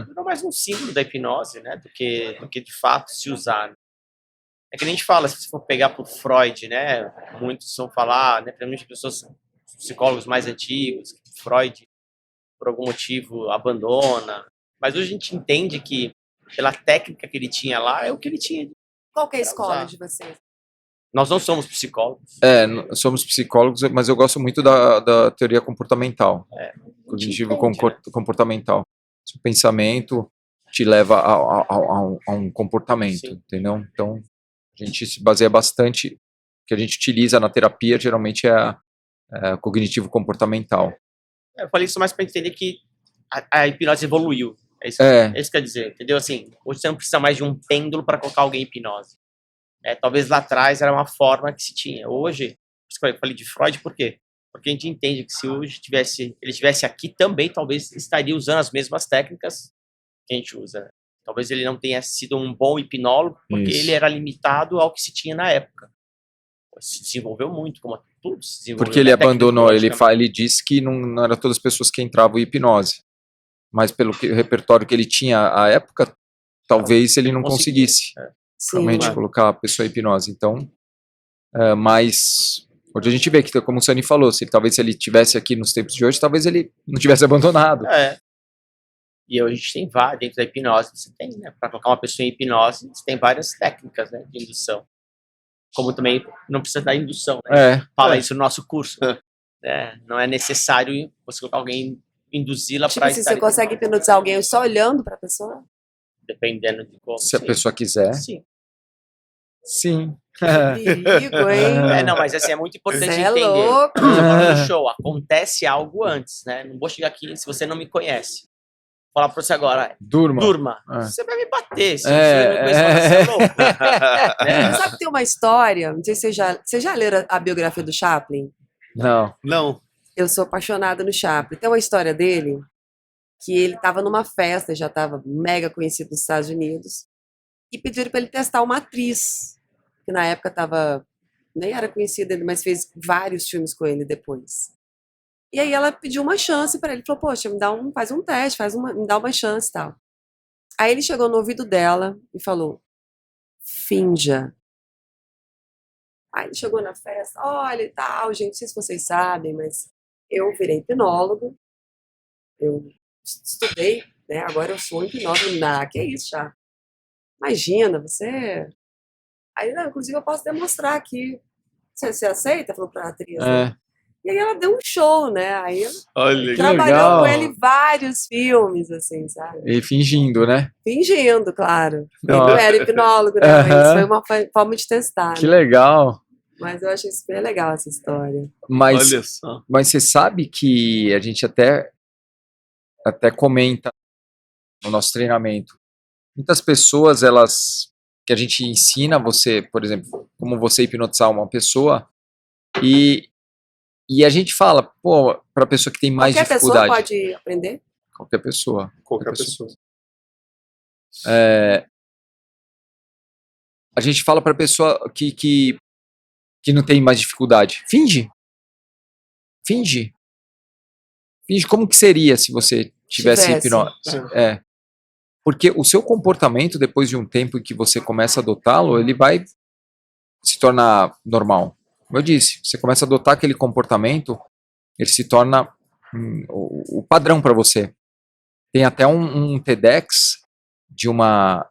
virou mais um símbolo da hipnose, né? Do que de fato se usar. É que nem a gente fala, se você for pegar por Freud, né? Muitos vão falar, né? Principalmente pessoas, psicólogos mais antigos, que Freud, por algum motivo, abandona. Mas hoje a gente entende que, pela técnica que ele tinha lá, é o que ele tinha. Qual que é a escola de vocês? Nós não somos psicólogos. Somos psicólogos, mas eu gosto muito da teoria comportamental. Cognitivo comportamental. O pensamento te leva a um comportamento, entendeu? Então, a gente se baseia bastante, o que a gente utiliza na terapia, geralmente é cognitivo comportamental. Eu falei isso mais para entender que a hipnose evoluiu. É isso que quer dizer, entendeu? Assim, hoje você não precisa mais de um pêndulo para colocar alguém em hipnose. Talvez lá atrás era uma forma que se tinha. Hoje, eu falei de Freud, por quê? Porque a gente entende que se hoje ele estivesse aqui também, talvez estaria usando as mesmas técnicas que a gente usa. Talvez ele não tenha sido um bom hipnólogo, porque ele era limitado ao que se tinha na época. Se desenvolveu muito, como tudo se desenvolveu. Porque ele abandonou, ele disse que não eram todas as pessoas que entravam em hipnose. Mas pelo repertório que ele tinha à época, talvez ele não conseguisse realmente colocar a pessoa em hipnose. Então, mas hoje a gente vê que, como o Sani falou, talvez se ele estivesse aqui nos tempos de hoje, talvez ele não tivesse abandonado. E hoje a gente tem várias, dentro da hipnose, você tem, né? Para colocar uma pessoa em hipnose, você tem várias técnicas, né, de indução. Como também não precisa da indução, né? Fala isso no nosso curso. Não é necessário você colocar alguém, induzi-la para estar... Você consegue hipnotizar alguém só olhando para a pessoa? Dependendo de como. Se a pessoa quiser. Sim. Perigo, hein? Não, mas assim, é muito importante Você entender. É louco. No show, acontece algo antes, né? Não vou chegar aqui se você não me conhece. Falar pra você agora, durma. Você vai me bater, se você não conhece, você é louco. Você sabe que tem uma história, não sei se vocês já leram a biografia do Chaplin? Não. Eu sou apaixonada no Chaplin. Tem uma história dele, que ele estava numa festa, já estava mega conhecido nos Estados Unidos, e pediram para ele testar uma atriz, que na época nem era conhecida ainda, mas fez vários filmes com ele depois. E aí ela pediu uma chance para ele, falou, poxa, faz um teste, me dá uma chance e tal. Aí ele chegou no ouvido dela e falou, finja. Aí ele chegou na festa, olha e tal, gente, não sei se vocês sabem, mas eu virei hipnólogo, eu estudei, né, agora eu sou hipnólogo, que é isso, já. Imagina, você... Aí, inclusive, eu posso demonstrar aqui. Você aceita? Falou pra atriz, né? E aí ela deu um show, né? Aí ela trabalhou com ele vários filmes, assim, sabe? E fingindo, né? Fingindo, claro. Ele não era hipnólogo, né? Mas foi uma forma de testar. Que legal. Mas eu achei super legal essa história. Mas você sabe que a gente até comenta no nosso treinamento. Muitas pessoas, que a gente ensina você, por exemplo, como você hipnotizar uma pessoa, e a gente fala, para a pessoa que tem mais dificuldade. Qualquer pessoa pode aprender? Qualquer pessoa. Qualquer pessoa. a gente fala pra pessoa que não tem mais dificuldade. Finge. Finge. Finge como que seria se você tivesse hipnose. É. Porque o seu comportamento, depois de um tempo em que você começa a adotá-lo, ele vai se tornar normal. Como eu disse, você começa a adotar aquele comportamento, ele se torna o padrão para você. Tem até um TEDx de uma,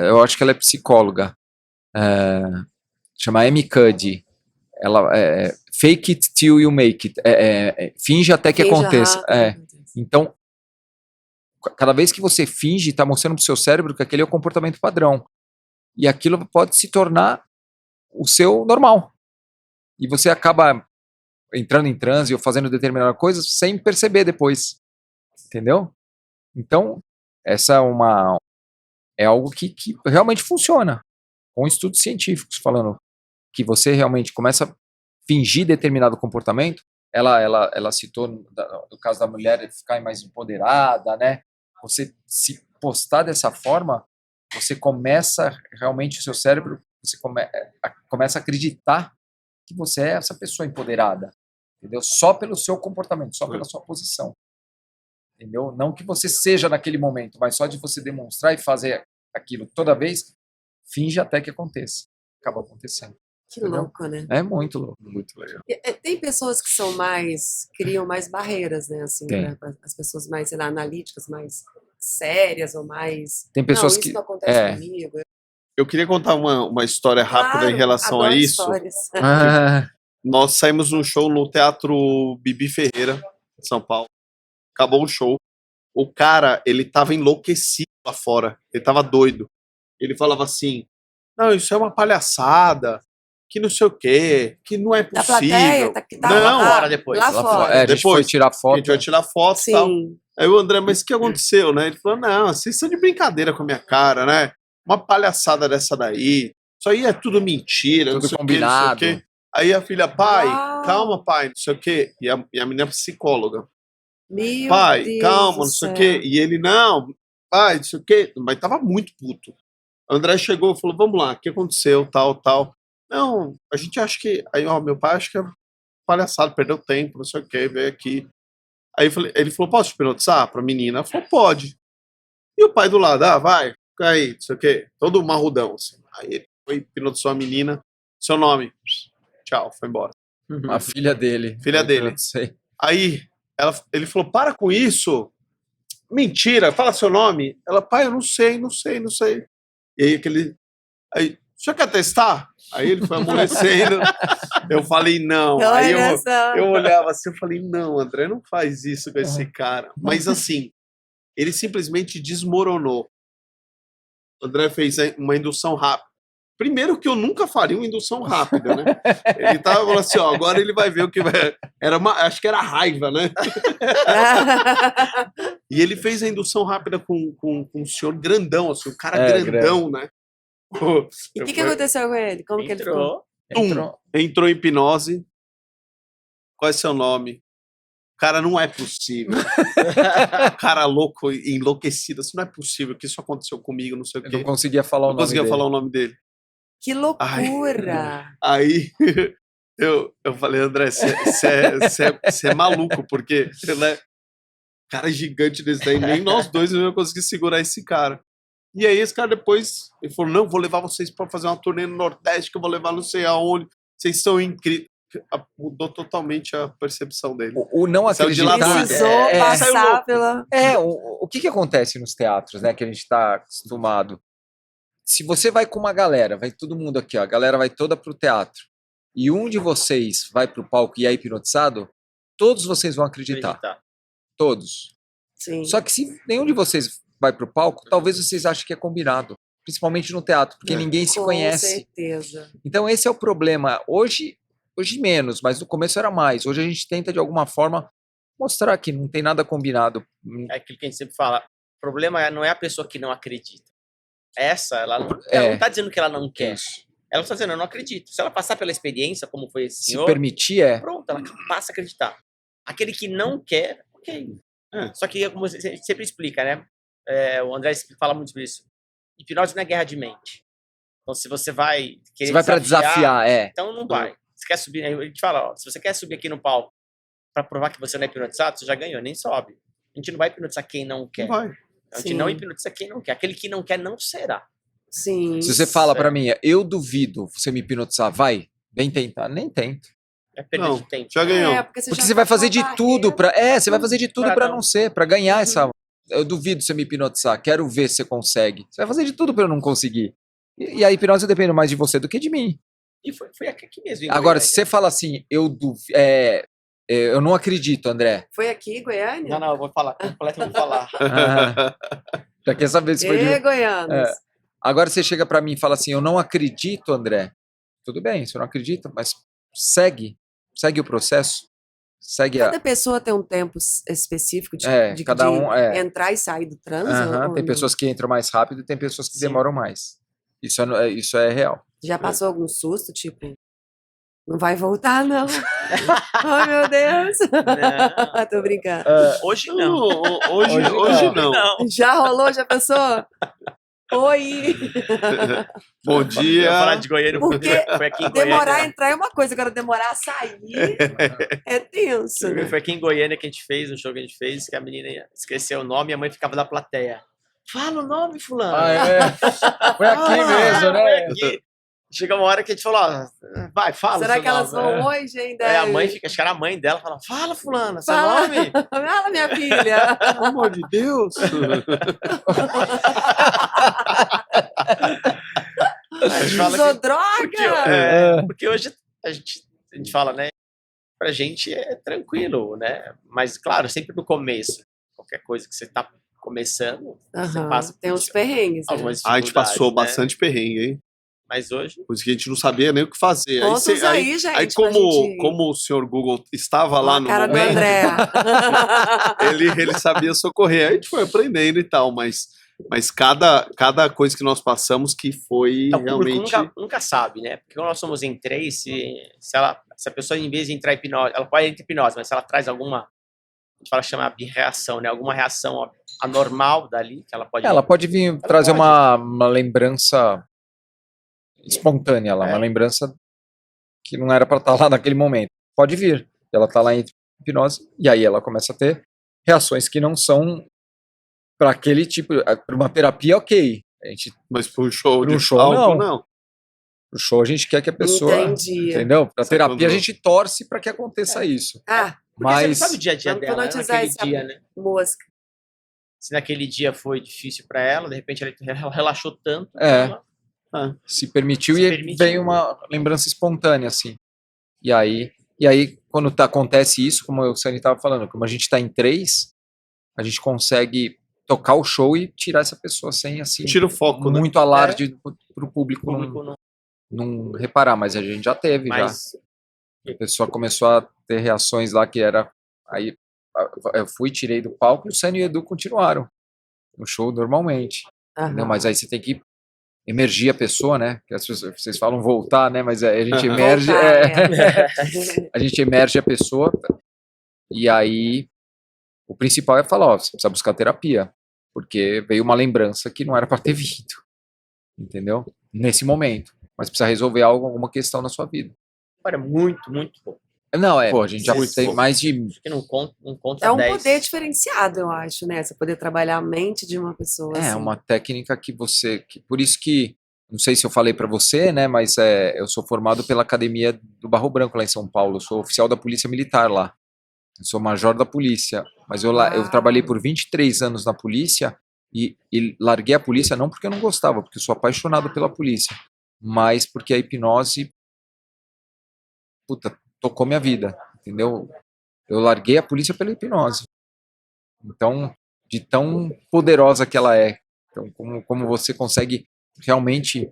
eu acho que ela é psicóloga, chama Amy Cuddy. Ela fake it till you make it. Finge até que aconteça. Então, cada vez que você finge, está mostrando para o seu cérebro que aquele é o comportamento padrão. E aquilo pode se tornar o seu normal. E você acaba entrando em transe ou fazendo determinada coisa sem perceber depois. Entendeu? Então, essa é algo que realmente funciona. Com estudos científicos falando que você realmente começa a fingir determinado comportamento. Ela citou no caso da mulher ficar mais empoderada, né? Você se postar dessa forma, você começa realmente o seu cérebro, você começa a acreditar que você é essa pessoa empoderada, entendeu? Só pelo seu comportamento, só pela sua posição, entendeu? Não que você seja naquele momento, mas só de você demonstrar e fazer aquilo toda vez, finge até que aconteça. Acaba acontecendo. Que louco, né? É muito louco. Muito legal. Tem pessoas que criam mais barreiras, né? Assim, as pessoas mais, sei lá, analíticas, mais sérias ou mais... Tem pessoas não, que... isso não acontece comigo. Eu queria contar uma história rápida em relação a isso. Histórias. Nós saímos num show no Teatro Bibi Ferreira, em São Paulo. Acabou o show. O cara, ele tava enlouquecido lá fora. Ele tava doido. Ele falava assim, não, isso é uma palhaçada, que não sei o quê, que não é possível. Da plateia, não, lá fora depois. Lá fora. A gente foi tirar foto. A gente vai tirar foto e tal. Sim. Aí o André, mas o que aconteceu, né? Ele falou, não, vocês estão de brincadeira com a minha cara, né? Uma palhaçada dessa daí. Isso aí é tudo mentira, Tudo não sei combinado. o quê, não sei o quê. Aí a filha, pai, Uau. calma, pai, não sei o quê. E a menina é psicóloga. Meu Pai, Deus calma, do não sei o céu. quê. E ele, não, pai, não sei o quê. Mas tava muito puto. O André chegou e falou, vamos lá, o que aconteceu, tal. Não, a gente acha que... Aí, ó, meu pai acha que é palhaçada, perdeu tempo, não sei o quê, veio aqui. Aí ele falou, posso hipnotizar pra menina? Ela falou, pode. E o pai do lado, vai, fica aí, não sei o quê. Todo marrudão, assim. Aí ele foi, hipnotizou a menina. Seu nome? Tchau, foi embora. A filha dele. Filha dele. Não sei. Aí ele falou, para com isso. Mentira, fala seu nome. Ela, pai, eu não sei. E aí aí, o senhor quer testar? Aí ele foi amolecendo. Eu falei, não. Aí eu olhava assim, eu falei, não, André, não faz isso com esse cara. Mas assim, ele simplesmente desmoronou. O André fez uma indução rápida. Primeiro que eu nunca faria uma indução rápida, né? Ele tava falando assim, ó, agora ele vai ver o que vai... acho que era raiva, né? E ele fez a indução rápida com um senhor grandão, assim, um cara grandão, né? E o que aconteceu com ele? Como que ele ficou? Entrou em hipnose. Qual é seu nome? Cara, não é possível. Cara louco, enlouquecido. Assim, não é possível que isso aconteceu comigo, não sei o quê. Eu não conseguia falar o nome dele. Que loucura! Aí eu falei, André, você é maluco, porque né, cara gigante desse daí, nem nós dois não íamos conseguir segurar esse cara. E aí esse cara depois, ele falou, não, vou levar vocês para fazer uma turnê no Nordeste, que eu vou levar não sei aonde, vocês são incríveis. Mudou totalmente a percepção dele. O não acreditar. Precisou passar pela... O que acontece nos teatros, né, que a gente está acostumado? Se você vai com uma galera, vai todo mundo aqui, ó, a galera vai toda pro teatro, e um de vocês vai pro palco e é hipnotizado, todos vocês vão acreditar. Todos. Sim. Só que se nenhum de vocês vai pro palco, talvez vocês achem que é combinado. Principalmente no teatro, porque ninguém se conhece. Com certeza. Então esse é o problema. Hoje menos, mas no começo era mais. Hoje a gente tenta, de alguma forma, mostrar que não tem nada combinado. É aquilo que a gente sempre fala. O problema não é a pessoa que não acredita. Ela não está dizendo que ela não quer. Ela está dizendo, eu não acredito. Se ela passar pela experiência, como foi esse senhor... Se permitir, pronto, ela passa a acreditar. Aquele que não quer, ok. Só que, como você sempre explica, né? O André fala muito sobre isso. Hipnose não é guerra de mente. Então, se você vai querer Você vai pra desafiar, então não vai. Você quer subir, a gente fala, ó, se você quer subir aqui no palco pra provar que você não é hipnotizado, você já ganhou, nem sobe. A gente não vai hipnotizar quem não quer. Vai. A gente não hipnotiza quem não quer. Aquele que não quer não será. Sim. Se você fala pra mim, eu duvido você me hipnotizar, vai, vem tentar, nem tenta. É perda Não, de tempo. já ganhou. Porque já você vai passou fazer a de barreira. tudo pra. Você vai fazer de tudo Pra pra não. não ser, pra ganhar essa. Eu duvido você me hipnotizar, quero ver se você consegue. Você vai fazer de tudo pra eu não conseguir. E a hipnose depende mais de você do que de mim. E foi aqui mesmo. em Agora, Goiânia. se você fala assim, eu não acredito, André. Foi aqui, Goiânia? Não, eu vou falar. Completo, eu vou falar. Já quer saber se foi de. Goianos. Agora você chega pra mim e fala assim, eu não acredito, André. Tudo bem, você não acredita, mas segue o processo. Segue a. Cada pessoa tem um tempo específico de cada um, entrar e sair do transe? Aham, ou tem não? pessoas que entram mais rápido e tem pessoas que Sim. demoram mais. Isso é real. Já passou algum susto, tipo, não vai voltar, não? Oh, meu Deus! Não. Tô brincando. Hoje não. Hoje não. Já rolou? Já pensou? Oi! Bom Eu dia. ia falar de Goiânia, Porque foi aqui em Demorar a Goiânia. entrar é uma coisa, agora demorar a sair é tenso, né? Foi aqui em Goiânia que a gente fez, um show que a gente fez, que a menina esqueceu o nome e a mãe ficava da plateia. Fala o nome, fulano. Foi aqui mesmo, né? Foi aqui. Chega uma hora que a gente falou, ó, vai, fala. Será seu que elas nome. vão hoje ainda? A mãe fica, acho que era a mãe dela, fala, fala, fulano, seu Fala. nome? Fala, minha filha! Pelo amor de Deus. A gente fala Usou que- droga! porque hoje a gente fala, né? Pra gente é tranquilo, né? Mas, claro, sempre no começo. Qualquer coisa que você tá começando, você Aham, passa tem por uns perrengues. Né? algumas A gente passou dificuldades, né? bastante perrengue, hein? Mas hoje, Por isso que a gente não sabia nem o que fazer. Conta uns aí, gente. Aí pra gente... como o senhor Google estava lá Ó a no cara do momento, André. ele sabia socorrer. Aí a gente foi aprendendo e tal, mas cada coisa que nós passamos que foi então, o público realmente... nunca sabe, né? Porque quando nós somos em três, se a pessoa, em vez de entrar em hipnose, ela pode entrar em hipnose, mas se ela traz alguma, a gente fala, chama de reação, né? Alguma reação anormal dali, que ela pode... Ela pode vir trazer uma lembrança espontânea lá, uma lembrança que não era para estar lá naquele momento. Pode vir. Ela está lá em hipnose e aí ela começa a ter reações que não são para aquele tipo, para uma terapia, ok. A gente, Mas para um show Pra um de show, palco, não. não. pro show a gente quer que a pessoa, Entendi. entendeu? Para Sabe terapia a quando- gente torce para que aconteça isso. Ah, Porque você não Mas sabe o dia a dia vamos dela, né? hipnotizar Naquele essa dia, né? mosca. Se naquele dia foi difícil para ela, de repente ela relaxou tanto. É. Ela, se permitiu Se e permitiu. vem uma lembrança espontânea, assim. E aí quando acontece isso, como o Sani estava falando, como a gente está em 3, a gente consegue tocar o show e tirar essa pessoa sem, assim, Tira o foco, né? muito alarde para o o público público não. não reparar, mas a gente já teve, Mas já. A pessoa começou a ter reações lá que era... Aí eu fui, tirei do palco e o Sani e o Edu continuaram no show normalmente. Entendeu? Aham. Mas aí você tem que emergir a pessoa, né? Que vocês falam voltar, né? Mas a gente emerge, Voltar, a gente emerge a pessoa e aí o principal é falar, ó, você precisa buscar terapia, porque veio uma lembrança que não era para ter vindo, entendeu? Nesse momento, mas precisa resolver alguma questão na sua vida. Olha, muito, muito bom. Não, pô, a gente já Muito tem bom. mais de... Acho que não conta É um 10. poder diferenciado, eu acho, né? Você poder trabalhar a mente de uma pessoa. É assim. uma técnica que por isso que, não sei se eu falei para você, né, mas eu sou formado pela Academia do Barro Branco lá em São Paulo, eu sou oficial da Polícia Militar lá, eu sou major da polícia, mas eu Uau. trabalhei por 23 anos na polícia e larguei a polícia não porque eu não gostava, porque eu sou apaixonado pela polícia, mas porque a hipnose, puta, tocou minha vida, entendeu? Eu larguei a polícia pela hipnose. Então, de tão poderosa que ela é. Então, como você consegue realmente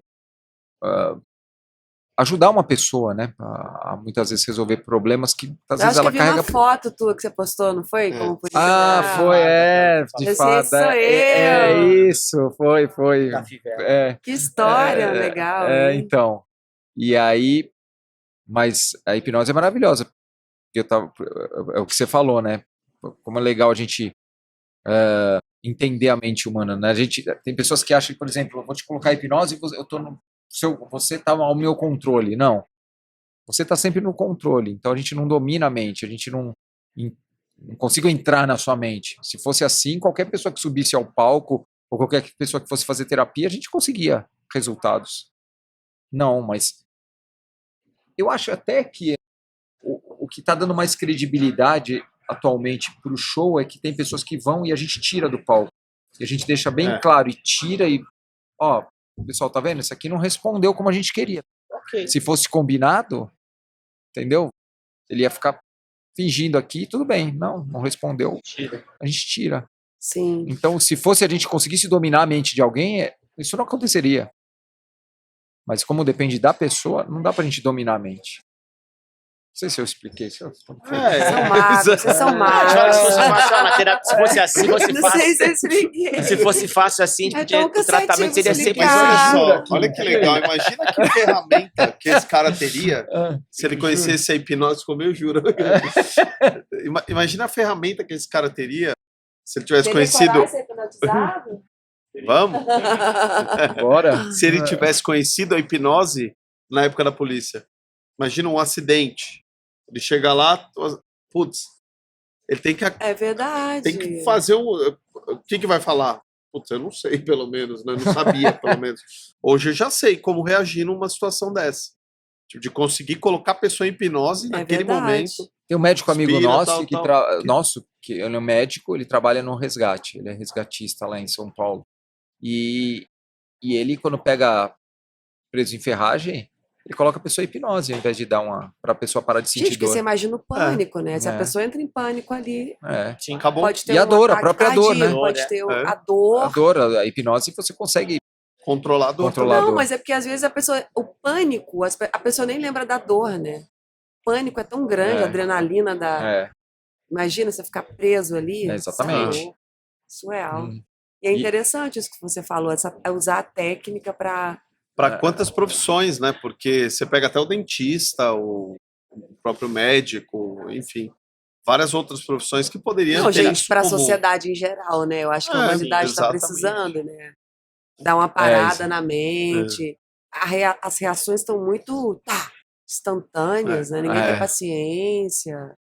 ajudar uma pessoa, né? A muitas vezes resolver problemas que às Eu vezes acho que ela eu vi carrega. uma foto tua que você postou, não foi? É. Como polícia. Foi, de Esse fato. sou É eu. isso, foi. Da Fivela. Que história legal. hein? Então. E aí, mas a hipnose é maravilhosa. É o que você falou, né? Como é legal a gente entender a mente humana, né? Tem pessoas que acham que, por exemplo, eu vou te colocar hipnose e eu tô você está ao meu controle. Não. Você está sempre no controle. Então a gente não domina a mente, a gente não consigo entrar na sua mente. Se fosse assim, qualquer pessoa que subisse ao palco, ou qualquer pessoa que fosse fazer terapia, a gente conseguia resultados. Não, mas eu acho até que o que está dando mais credibilidade atualmente para o show é que tem pessoas que vão e a gente tira do palco. E a gente deixa bem claro e tira e, ó, o pessoal tá vendo? Isso aqui não respondeu como a gente queria. Ok. Se fosse combinado, entendeu? Ele ia ficar fingindo aqui, tudo bem. Não respondeu. Tira. A gente tira. Sim. Então, se fosse a gente conseguisse dominar a mente de alguém, isso não aconteceria. Mas como depende da pessoa, não dá pra gente dominar a mente. Não sei se eu expliquei. Vocês são magos, vocês são Olha, se fosse magos. fácil, uma terapia, se fosse assim, fosse Não sei se eu fácil. expliquei. Se fosse fácil assim, É podia, tão o tratamento cansativo seria sempre Mas olha explicar. só, olha que legal. Imagina que ferramenta que esse cara teria se ele conhecesse a hipnose, como eu juro. Imagina a ferramenta que esse cara teria se ele tivesse conhecido. Vamos? Bora. Se ele tivesse conhecido a hipnose na época da polícia. Imagina um acidente. Ele chega lá, putz, ele tem que, É verdade. tem que fazer o que vai falar? Putz, eu não sei, pelo menos, né? Eu não sabia, pelo menos. Hoje eu já sei como reagir numa situação dessa. Tipo, de conseguir colocar a pessoa em hipnose naquele verdade. momento. Tem um médico amigo Inspira, nosso, tal. nosso, que ele é um médico, ele trabalha no resgate, ele é resgatista lá em São Paulo. E ele, quando pega preso em ferragem, ele coloca a pessoa em hipnose, ao invés de dar para a pessoa parar de sentir Gente, porque você dor. imagina o pânico, né? Se a É. pessoa entra em pânico ali, É. Sim. Acabou. pode ter E a um dor, a ataque própria dor, cardíaco, né? pode ter É. a dor. A dor, a hipnose, você consegue Controlar a dor. controlar a Não, dor. mas é porque às vezes o pânico, a pessoa nem lembra da dor, né? O pânico é tão grande, a adrenalina da. É, Imagina você ficar preso ali. exatamente. Isso é surreal. Hum. E é E- interessante isso que você falou, usar a técnica para. Para quantas profissões, né? Porque você pega até o dentista, o próprio médico, enfim. Várias outras profissões que poderiam Não, ter gente, isso para a como- sociedade em geral, né? Eu acho que a humanidade está exatamente. precisando, né? Dar uma parada isso. na mente. As reações estão muito instantâneas, né? Ninguém tem paciência.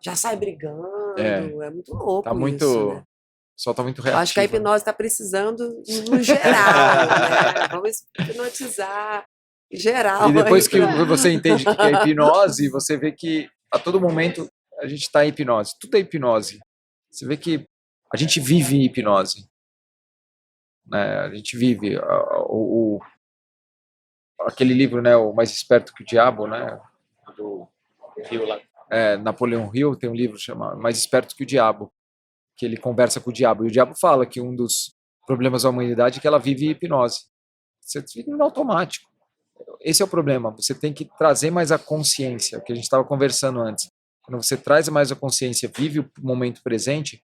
Já sai brigando. É muito louco Tá muito. isso, né? O pessoal tá muito Eu reativo. acho que a hipnose está precisando no geral, né? Vamos hipnotizar em geral. E depois aí que pra- você entende o que é hipnose, você vê que a todo momento a gente está em hipnose. Tudo é hipnose. Você vê que a gente vive hipnose. Né? A gente vive aquele livro, né, O Mais Esperto que o Diabo, né, Do Rio lá. Napoleão Hill tem um livro chamado Mais Esperto que o Diabo, que ele conversa com o diabo. E o diabo fala que um dos problemas da humanidade é que ela vive hipnose. Você vive no automático. Esse é o problema. Você tem que trazer mais a consciência, o que a gente estava conversando antes. Quando você traz mais a consciência, vive o momento presente,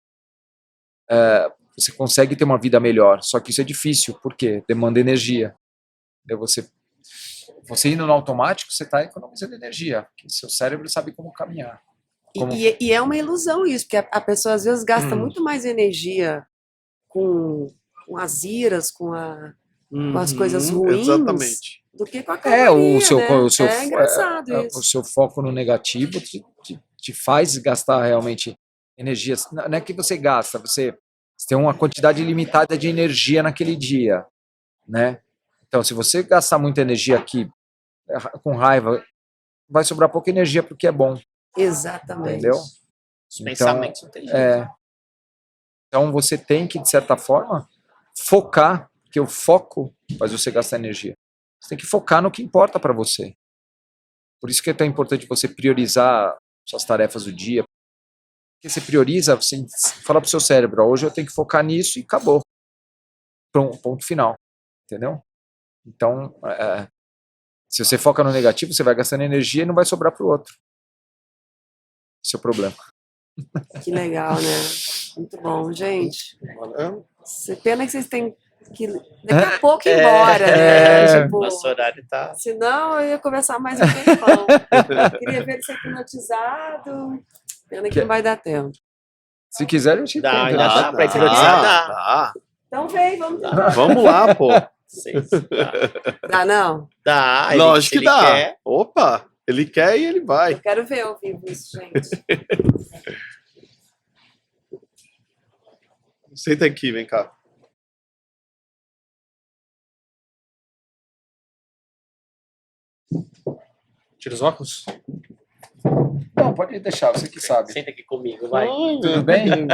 você consegue ter uma vida melhor. Só que isso é difícil, por quê? Demanda energia. Você indo no automático, você está economizando energia, porque seu cérebro sabe como caminhar. E é uma ilusão isso, porque a pessoa às vezes gasta muito mais energia com as iras, com as coisas ruins, Exatamente. do que com a calmaria, né? É engraçado isso. O seu foco no negativo te faz gastar realmente energia. Não é que você gasta, você tem uma quantidade limitada de energia naquele dia, né? Então, se você gastar muita energia aqui com raiva, vai sobrar pouca energia para o que é bom. Exatamente. Entendeu? Os pensamentos não tem jeito. Então você tem que, de certa forma, focar, porque o foco faz você gastar energia. Você tem que focar no que importa para você. Por isso que é tão importante você priorizar suas tarefas do dia. Porque você prioriza, você fala para o seu cérebro, hoje eu tenho que focar nisso e acabou. Ponto final. Entendeu? Então, se você foca no negativo, você vai gastando energia e não vai sobrar para o outro. Esse é o problema. Que legal, né? Muito bom, gente. Pena que vocês têm que daqui a pouco ir embora, né? Tipo, Nosso horário tá. senão eu ia conversar mais um tempão. Queria ver ele ser hipnotizado. Pena que não vai dar tempo. Se quiser, eu te Dá, conto. ainda dá pra hipnotizar, dá. Dá. Então vem, vamos Vamos lá, pô. 6. Dá. Dá, não? Dá, Lógico se que ele dá. quer. Opa, ele quer e ele vai. Eu quero ver ao vivo isso, gente. Senta aqui, vem cá. Tira os óculos? Não, pode deixar, você que sabe. Senta aqui comigo, vai. Tudo bem?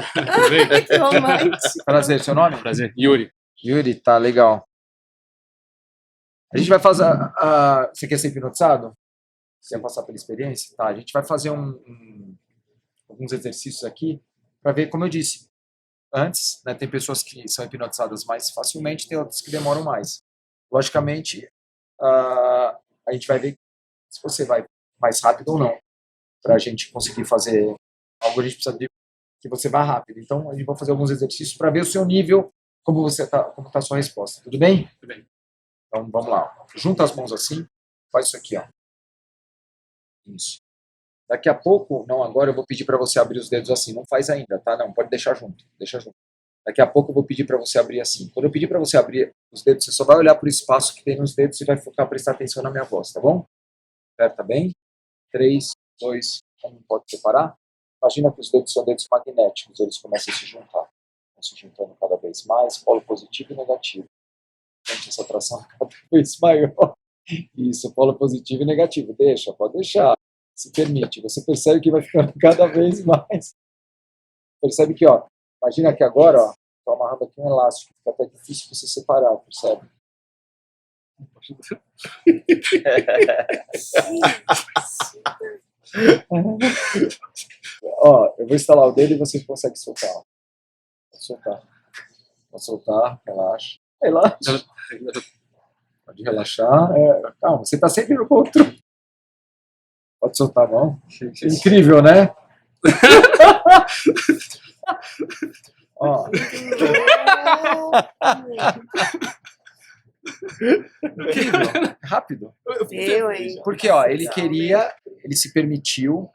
Que romântico. Prazer, seu nome? Prazer. Yuri. Yuri, tá legal. A gente vai fazer. Você quer ser hipnotizado? Você quer passar pela experiência? Tá, a gente vai fazer alguns exercícios aqui para ver, como eu disse antes, né, tem pessoas que são hipnotizadas mais facilmente, tem outras que demoram mais. Logicamente, a gente vai ver se você vai mais rápido ou não. Para a gente conseguir fazer algo, a gente precisa de que você vá rápido. Então, a gente vai fazer alguns exercícios para ver o seu nível, como está a sua resposta. Tudo bem? Tudo bem. Então, vamos lá. Junta as mãos assim, faz isso aqui, ó. Isso. Daqui a pouco, não agora, eu vou pedir para você abrir os dedos assim. Não faz ainda, tá? Não, pode deixar junto. Deixa junto. Daqui a pouco eu vou pedir para você abrir assim. Quando eu pedir para você abrir os dedos, você só vai olhar para o espaço que tem nos dedos e vai focar, prestar atenção na minha voz, tá bom? Aperta bem. 3, 2, 1, pode separar? Imagina que os dedos são dedos magnéticos, eles começam a se juntar. Vão se juntando cada vez mais, polo positivo e negativo. Sente essa atração cada vez maior. Isso, polo positivo e negativo. Deixa, pode deixar. Se permite. Você percebe que vai ficando cada vez mais. Percebe que, ó, imagina que agora, ó, tô amarrando aqui um elástico, fica até difícil você separar, percebe? Ó, eu vou instalar o dedo e você consegue soltar. Pode soltar. Pode soltar, relaxa. Relaxa. Pode relaxar. Calma, você está sempre no controle. Pode soltar a mão. Incrível, né? Ó. Incrível. Rápido. Hein? Porque, ó, ele queria, ele se permitiu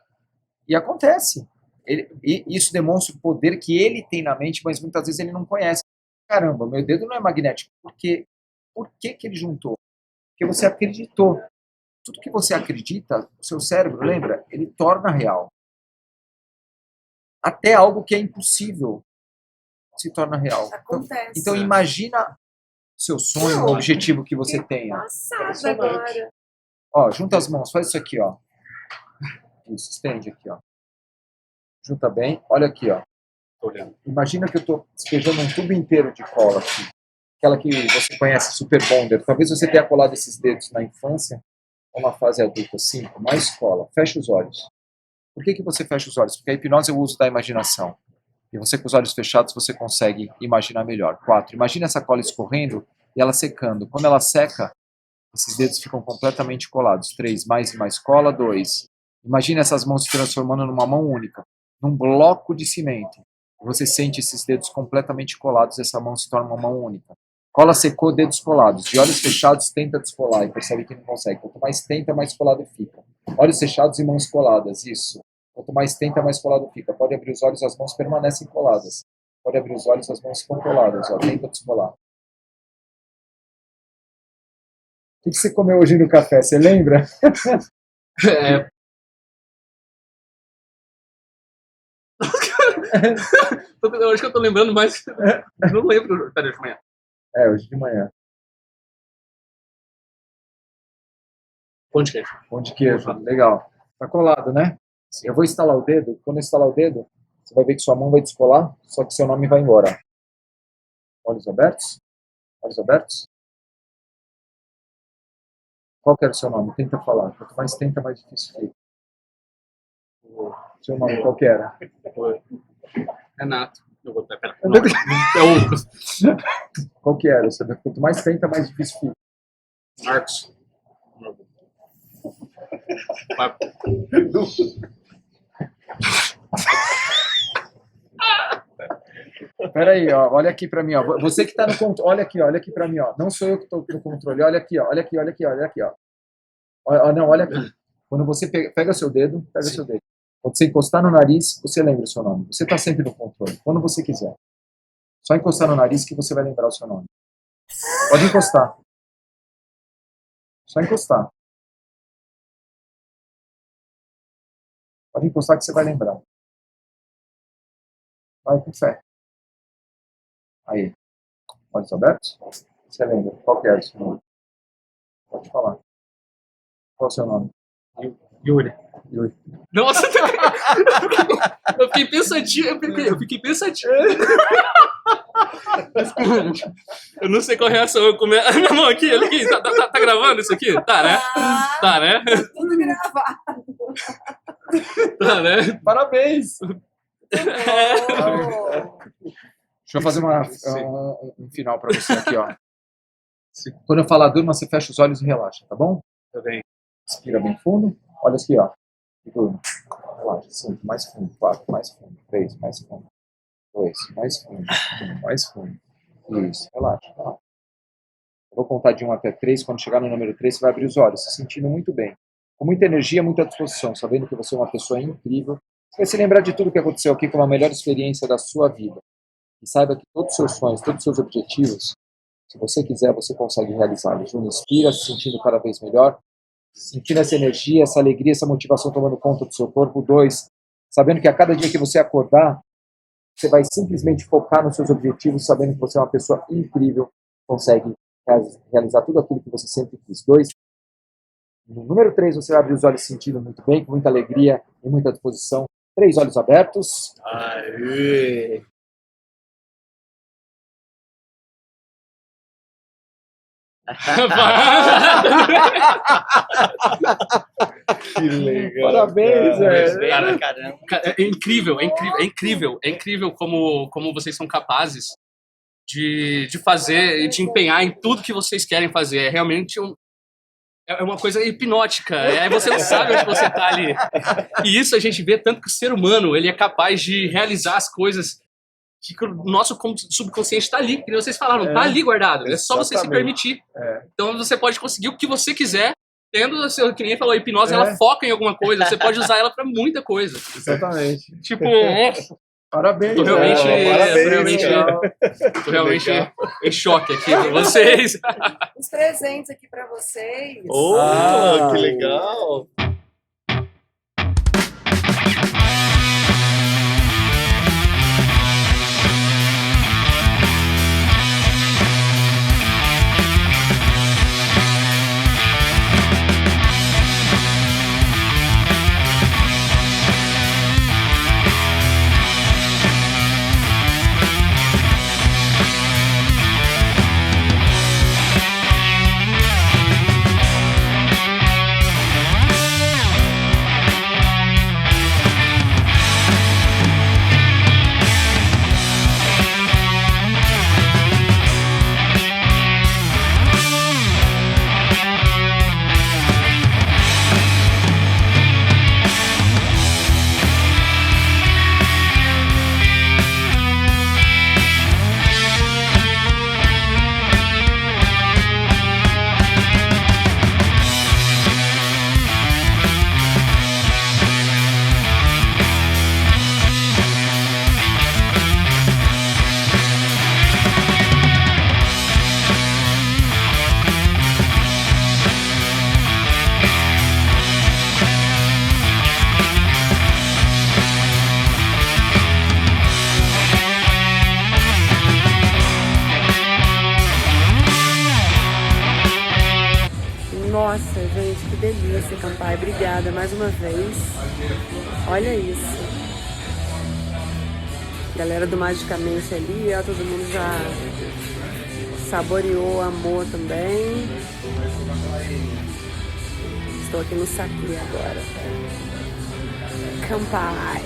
e acontece. E isso demonstra o poder que ele tem na mente, mas muitas vezes ele não conhece. Caramba, meu dedo não é magnético. Por que ele juntou? Porque você acreditou. Tudo que você acredita, o seu cérebro, lembra? Ele torna real. Até algo que é impossível se torna real. Acontece. Então imagina o seu sonho, o objetivo que você tenha. Passada agora. Ó, junta as mãos, faz isso aqui, ó. Isso, estende aqui, ó. Junta bem. Olha aqui, ó. Tô olhando. Imagina que eu estou despejando um tubo inteiro de cola aqui. Aquela que você conhece, Super Bonder. Talvez você tenha colado esses dedos na infância ou na fase adulta. 5, mais cola. Fecha os olhos. Por que você fecha os olhos? Porque a hipnose é o uso da imaginação. E você com os olhos fechados, você consegue imaginar melhor. 4, imagina essa cola escorrendo e ela secando. Quando ela seca, esses dedos ficam completamente colados. 3, mais e mais cola. 2, imagina essas mãos se transformando numa mão única, num bloco de cimento. Você sente esses dedos completamente colados, essa mão se torna uma mão única. Cola secou, dedos colados. De olhos fechados, tenta descolar e percebe que não consegue. Quanto mais tenta, mais colado fica. Olhos fechados e mãos coladas, isso. Quanto mais tenta, mais colado fica. Pode abrir os olhos, as mãos permanecem coladas. Pode abrir os olhos, as mãos ficam coladas. Ó, tenta descolar. O que você comeu hoje no café? Você lembra? Eu acho que eu tô lembrando, mas não lembro. Peraí, de manhã. Hoje de manhã. Pão de queijo. Pão de queijo, legal. Tá colado, né? Eu vou instalar o dedo. Quando eu instalar o dedo, você vai ver que sua mão vai descolar, só que seu nome vai embora. Olhos abertos? Olhos abertos? Qual que era o seu nome? Tenta falar. Quanto mais tenta, mais difícil fica. Seu nome, qual que era? Renato. Eu vou... Pera. Não, é o... Qual que era? Quanto mais tenta, mais difícil fica. Marcos. Peraí, ó, olha aqui pra mim, ó. Você que tá no controle, olha aqui pra mim, ó. Não sou eu que tô no controle, olha aqui, ó. Olha aqui, ó. Não, olha aqui. Quando você pega seu dedo, seu dedo. Quando você encostar no nariz, você lembra o seu nome. Você tá sempre no controle, quando você quiser. Só encostar no nariz que você vai lembrar o seu nome. Pode encostar. Só encostar. Pode encostar que você vai lembrar. Vai com fé. Aí. Olhos abertos? Você lembra? Qual que é o seu nome? Pode falar. Qual é o seu nome? Yuri. Yuri. Nossa, eu fiquei pensativo. Eu fiquei pensativo. Eu não sei qual a reação. Eu come... Minha mão aqui, olha aqui. Tá gravando isso aqui? Tá, né? Tá, né? Tudo gravado. Tá, né? Parabéns! Oh. Deixa eu fazer um final pra você aqui, ó. Quando eu falar durma, você fecha os olhos e relaxa, tá bom? Tá bem. Respira bem fundo. Olha aqui, ó. E durma. Relaxa. 5, mais fundo. 4, mais fundo. 3, mais fundo. 2, mais fundo. 1, mais fundo. Isso. Relaxa. Relaxa. Eu vou contar de 1 até 3. Quando chegar no número 3, você vai abrir os olhos, se sentindo muito bem. Com muita energia, muita disposição, sabendo que você é uma pessoa incrível. Você vai se lembrar de tudo que aconteceu aqui como a melhor experiência da sua vida. E saiba que todos os seus sonhos, todos os seus objetivos, se você quiser, você consegue realizá-los. Inspira, se sentindo cada vez melhor, sentindo essa energia, essa alegria, essa motivação tomando conta do seu corpo. 2, sabendo que a cada dia que você acordar, você vai simplesmente focar nos seus objetivos, sabendo que você é uma pessoa incrível, consegue realizar tudo aquilo que você sempre quis. 2, no número 3, você vai abrir os olhos se sentindo muito bem, com muita alegria e muita disposição. 3 olhos abertos. Aê. Que legal. Parabéns, velho. Cara, caramba. É incrível como vocês são capazes de fazer e de empenhar em tudo que vocês querem fazer. É realmente é uma coisa hipnótica. Você não sabe onde você está ali. E isso a gente vê tanto que o ser humano ele é capaz de realizar as coisas que o nosso subconsciente está ali. Que vocês falaram, tá ali guardado. É só você se permitir. Então você pode conseguir o que você quiser. Tendo, que nem falou, a hipnose, ela foca em alguma coisa. Você pode usar ela para muita coisa. Exatamente. Tipo, Parabéns. tô realmente Parabéns, em choque aqui com vocês. Os presentes aqui pra vocês. Oh, que legal. Nossa, gente, que delícia, Campai. Obrigada mais uma vez. Olha isso. Galera do Magicamente ali, ó, todo mundo já saboreou, amor também. Estou aqui no saque agora. Campai.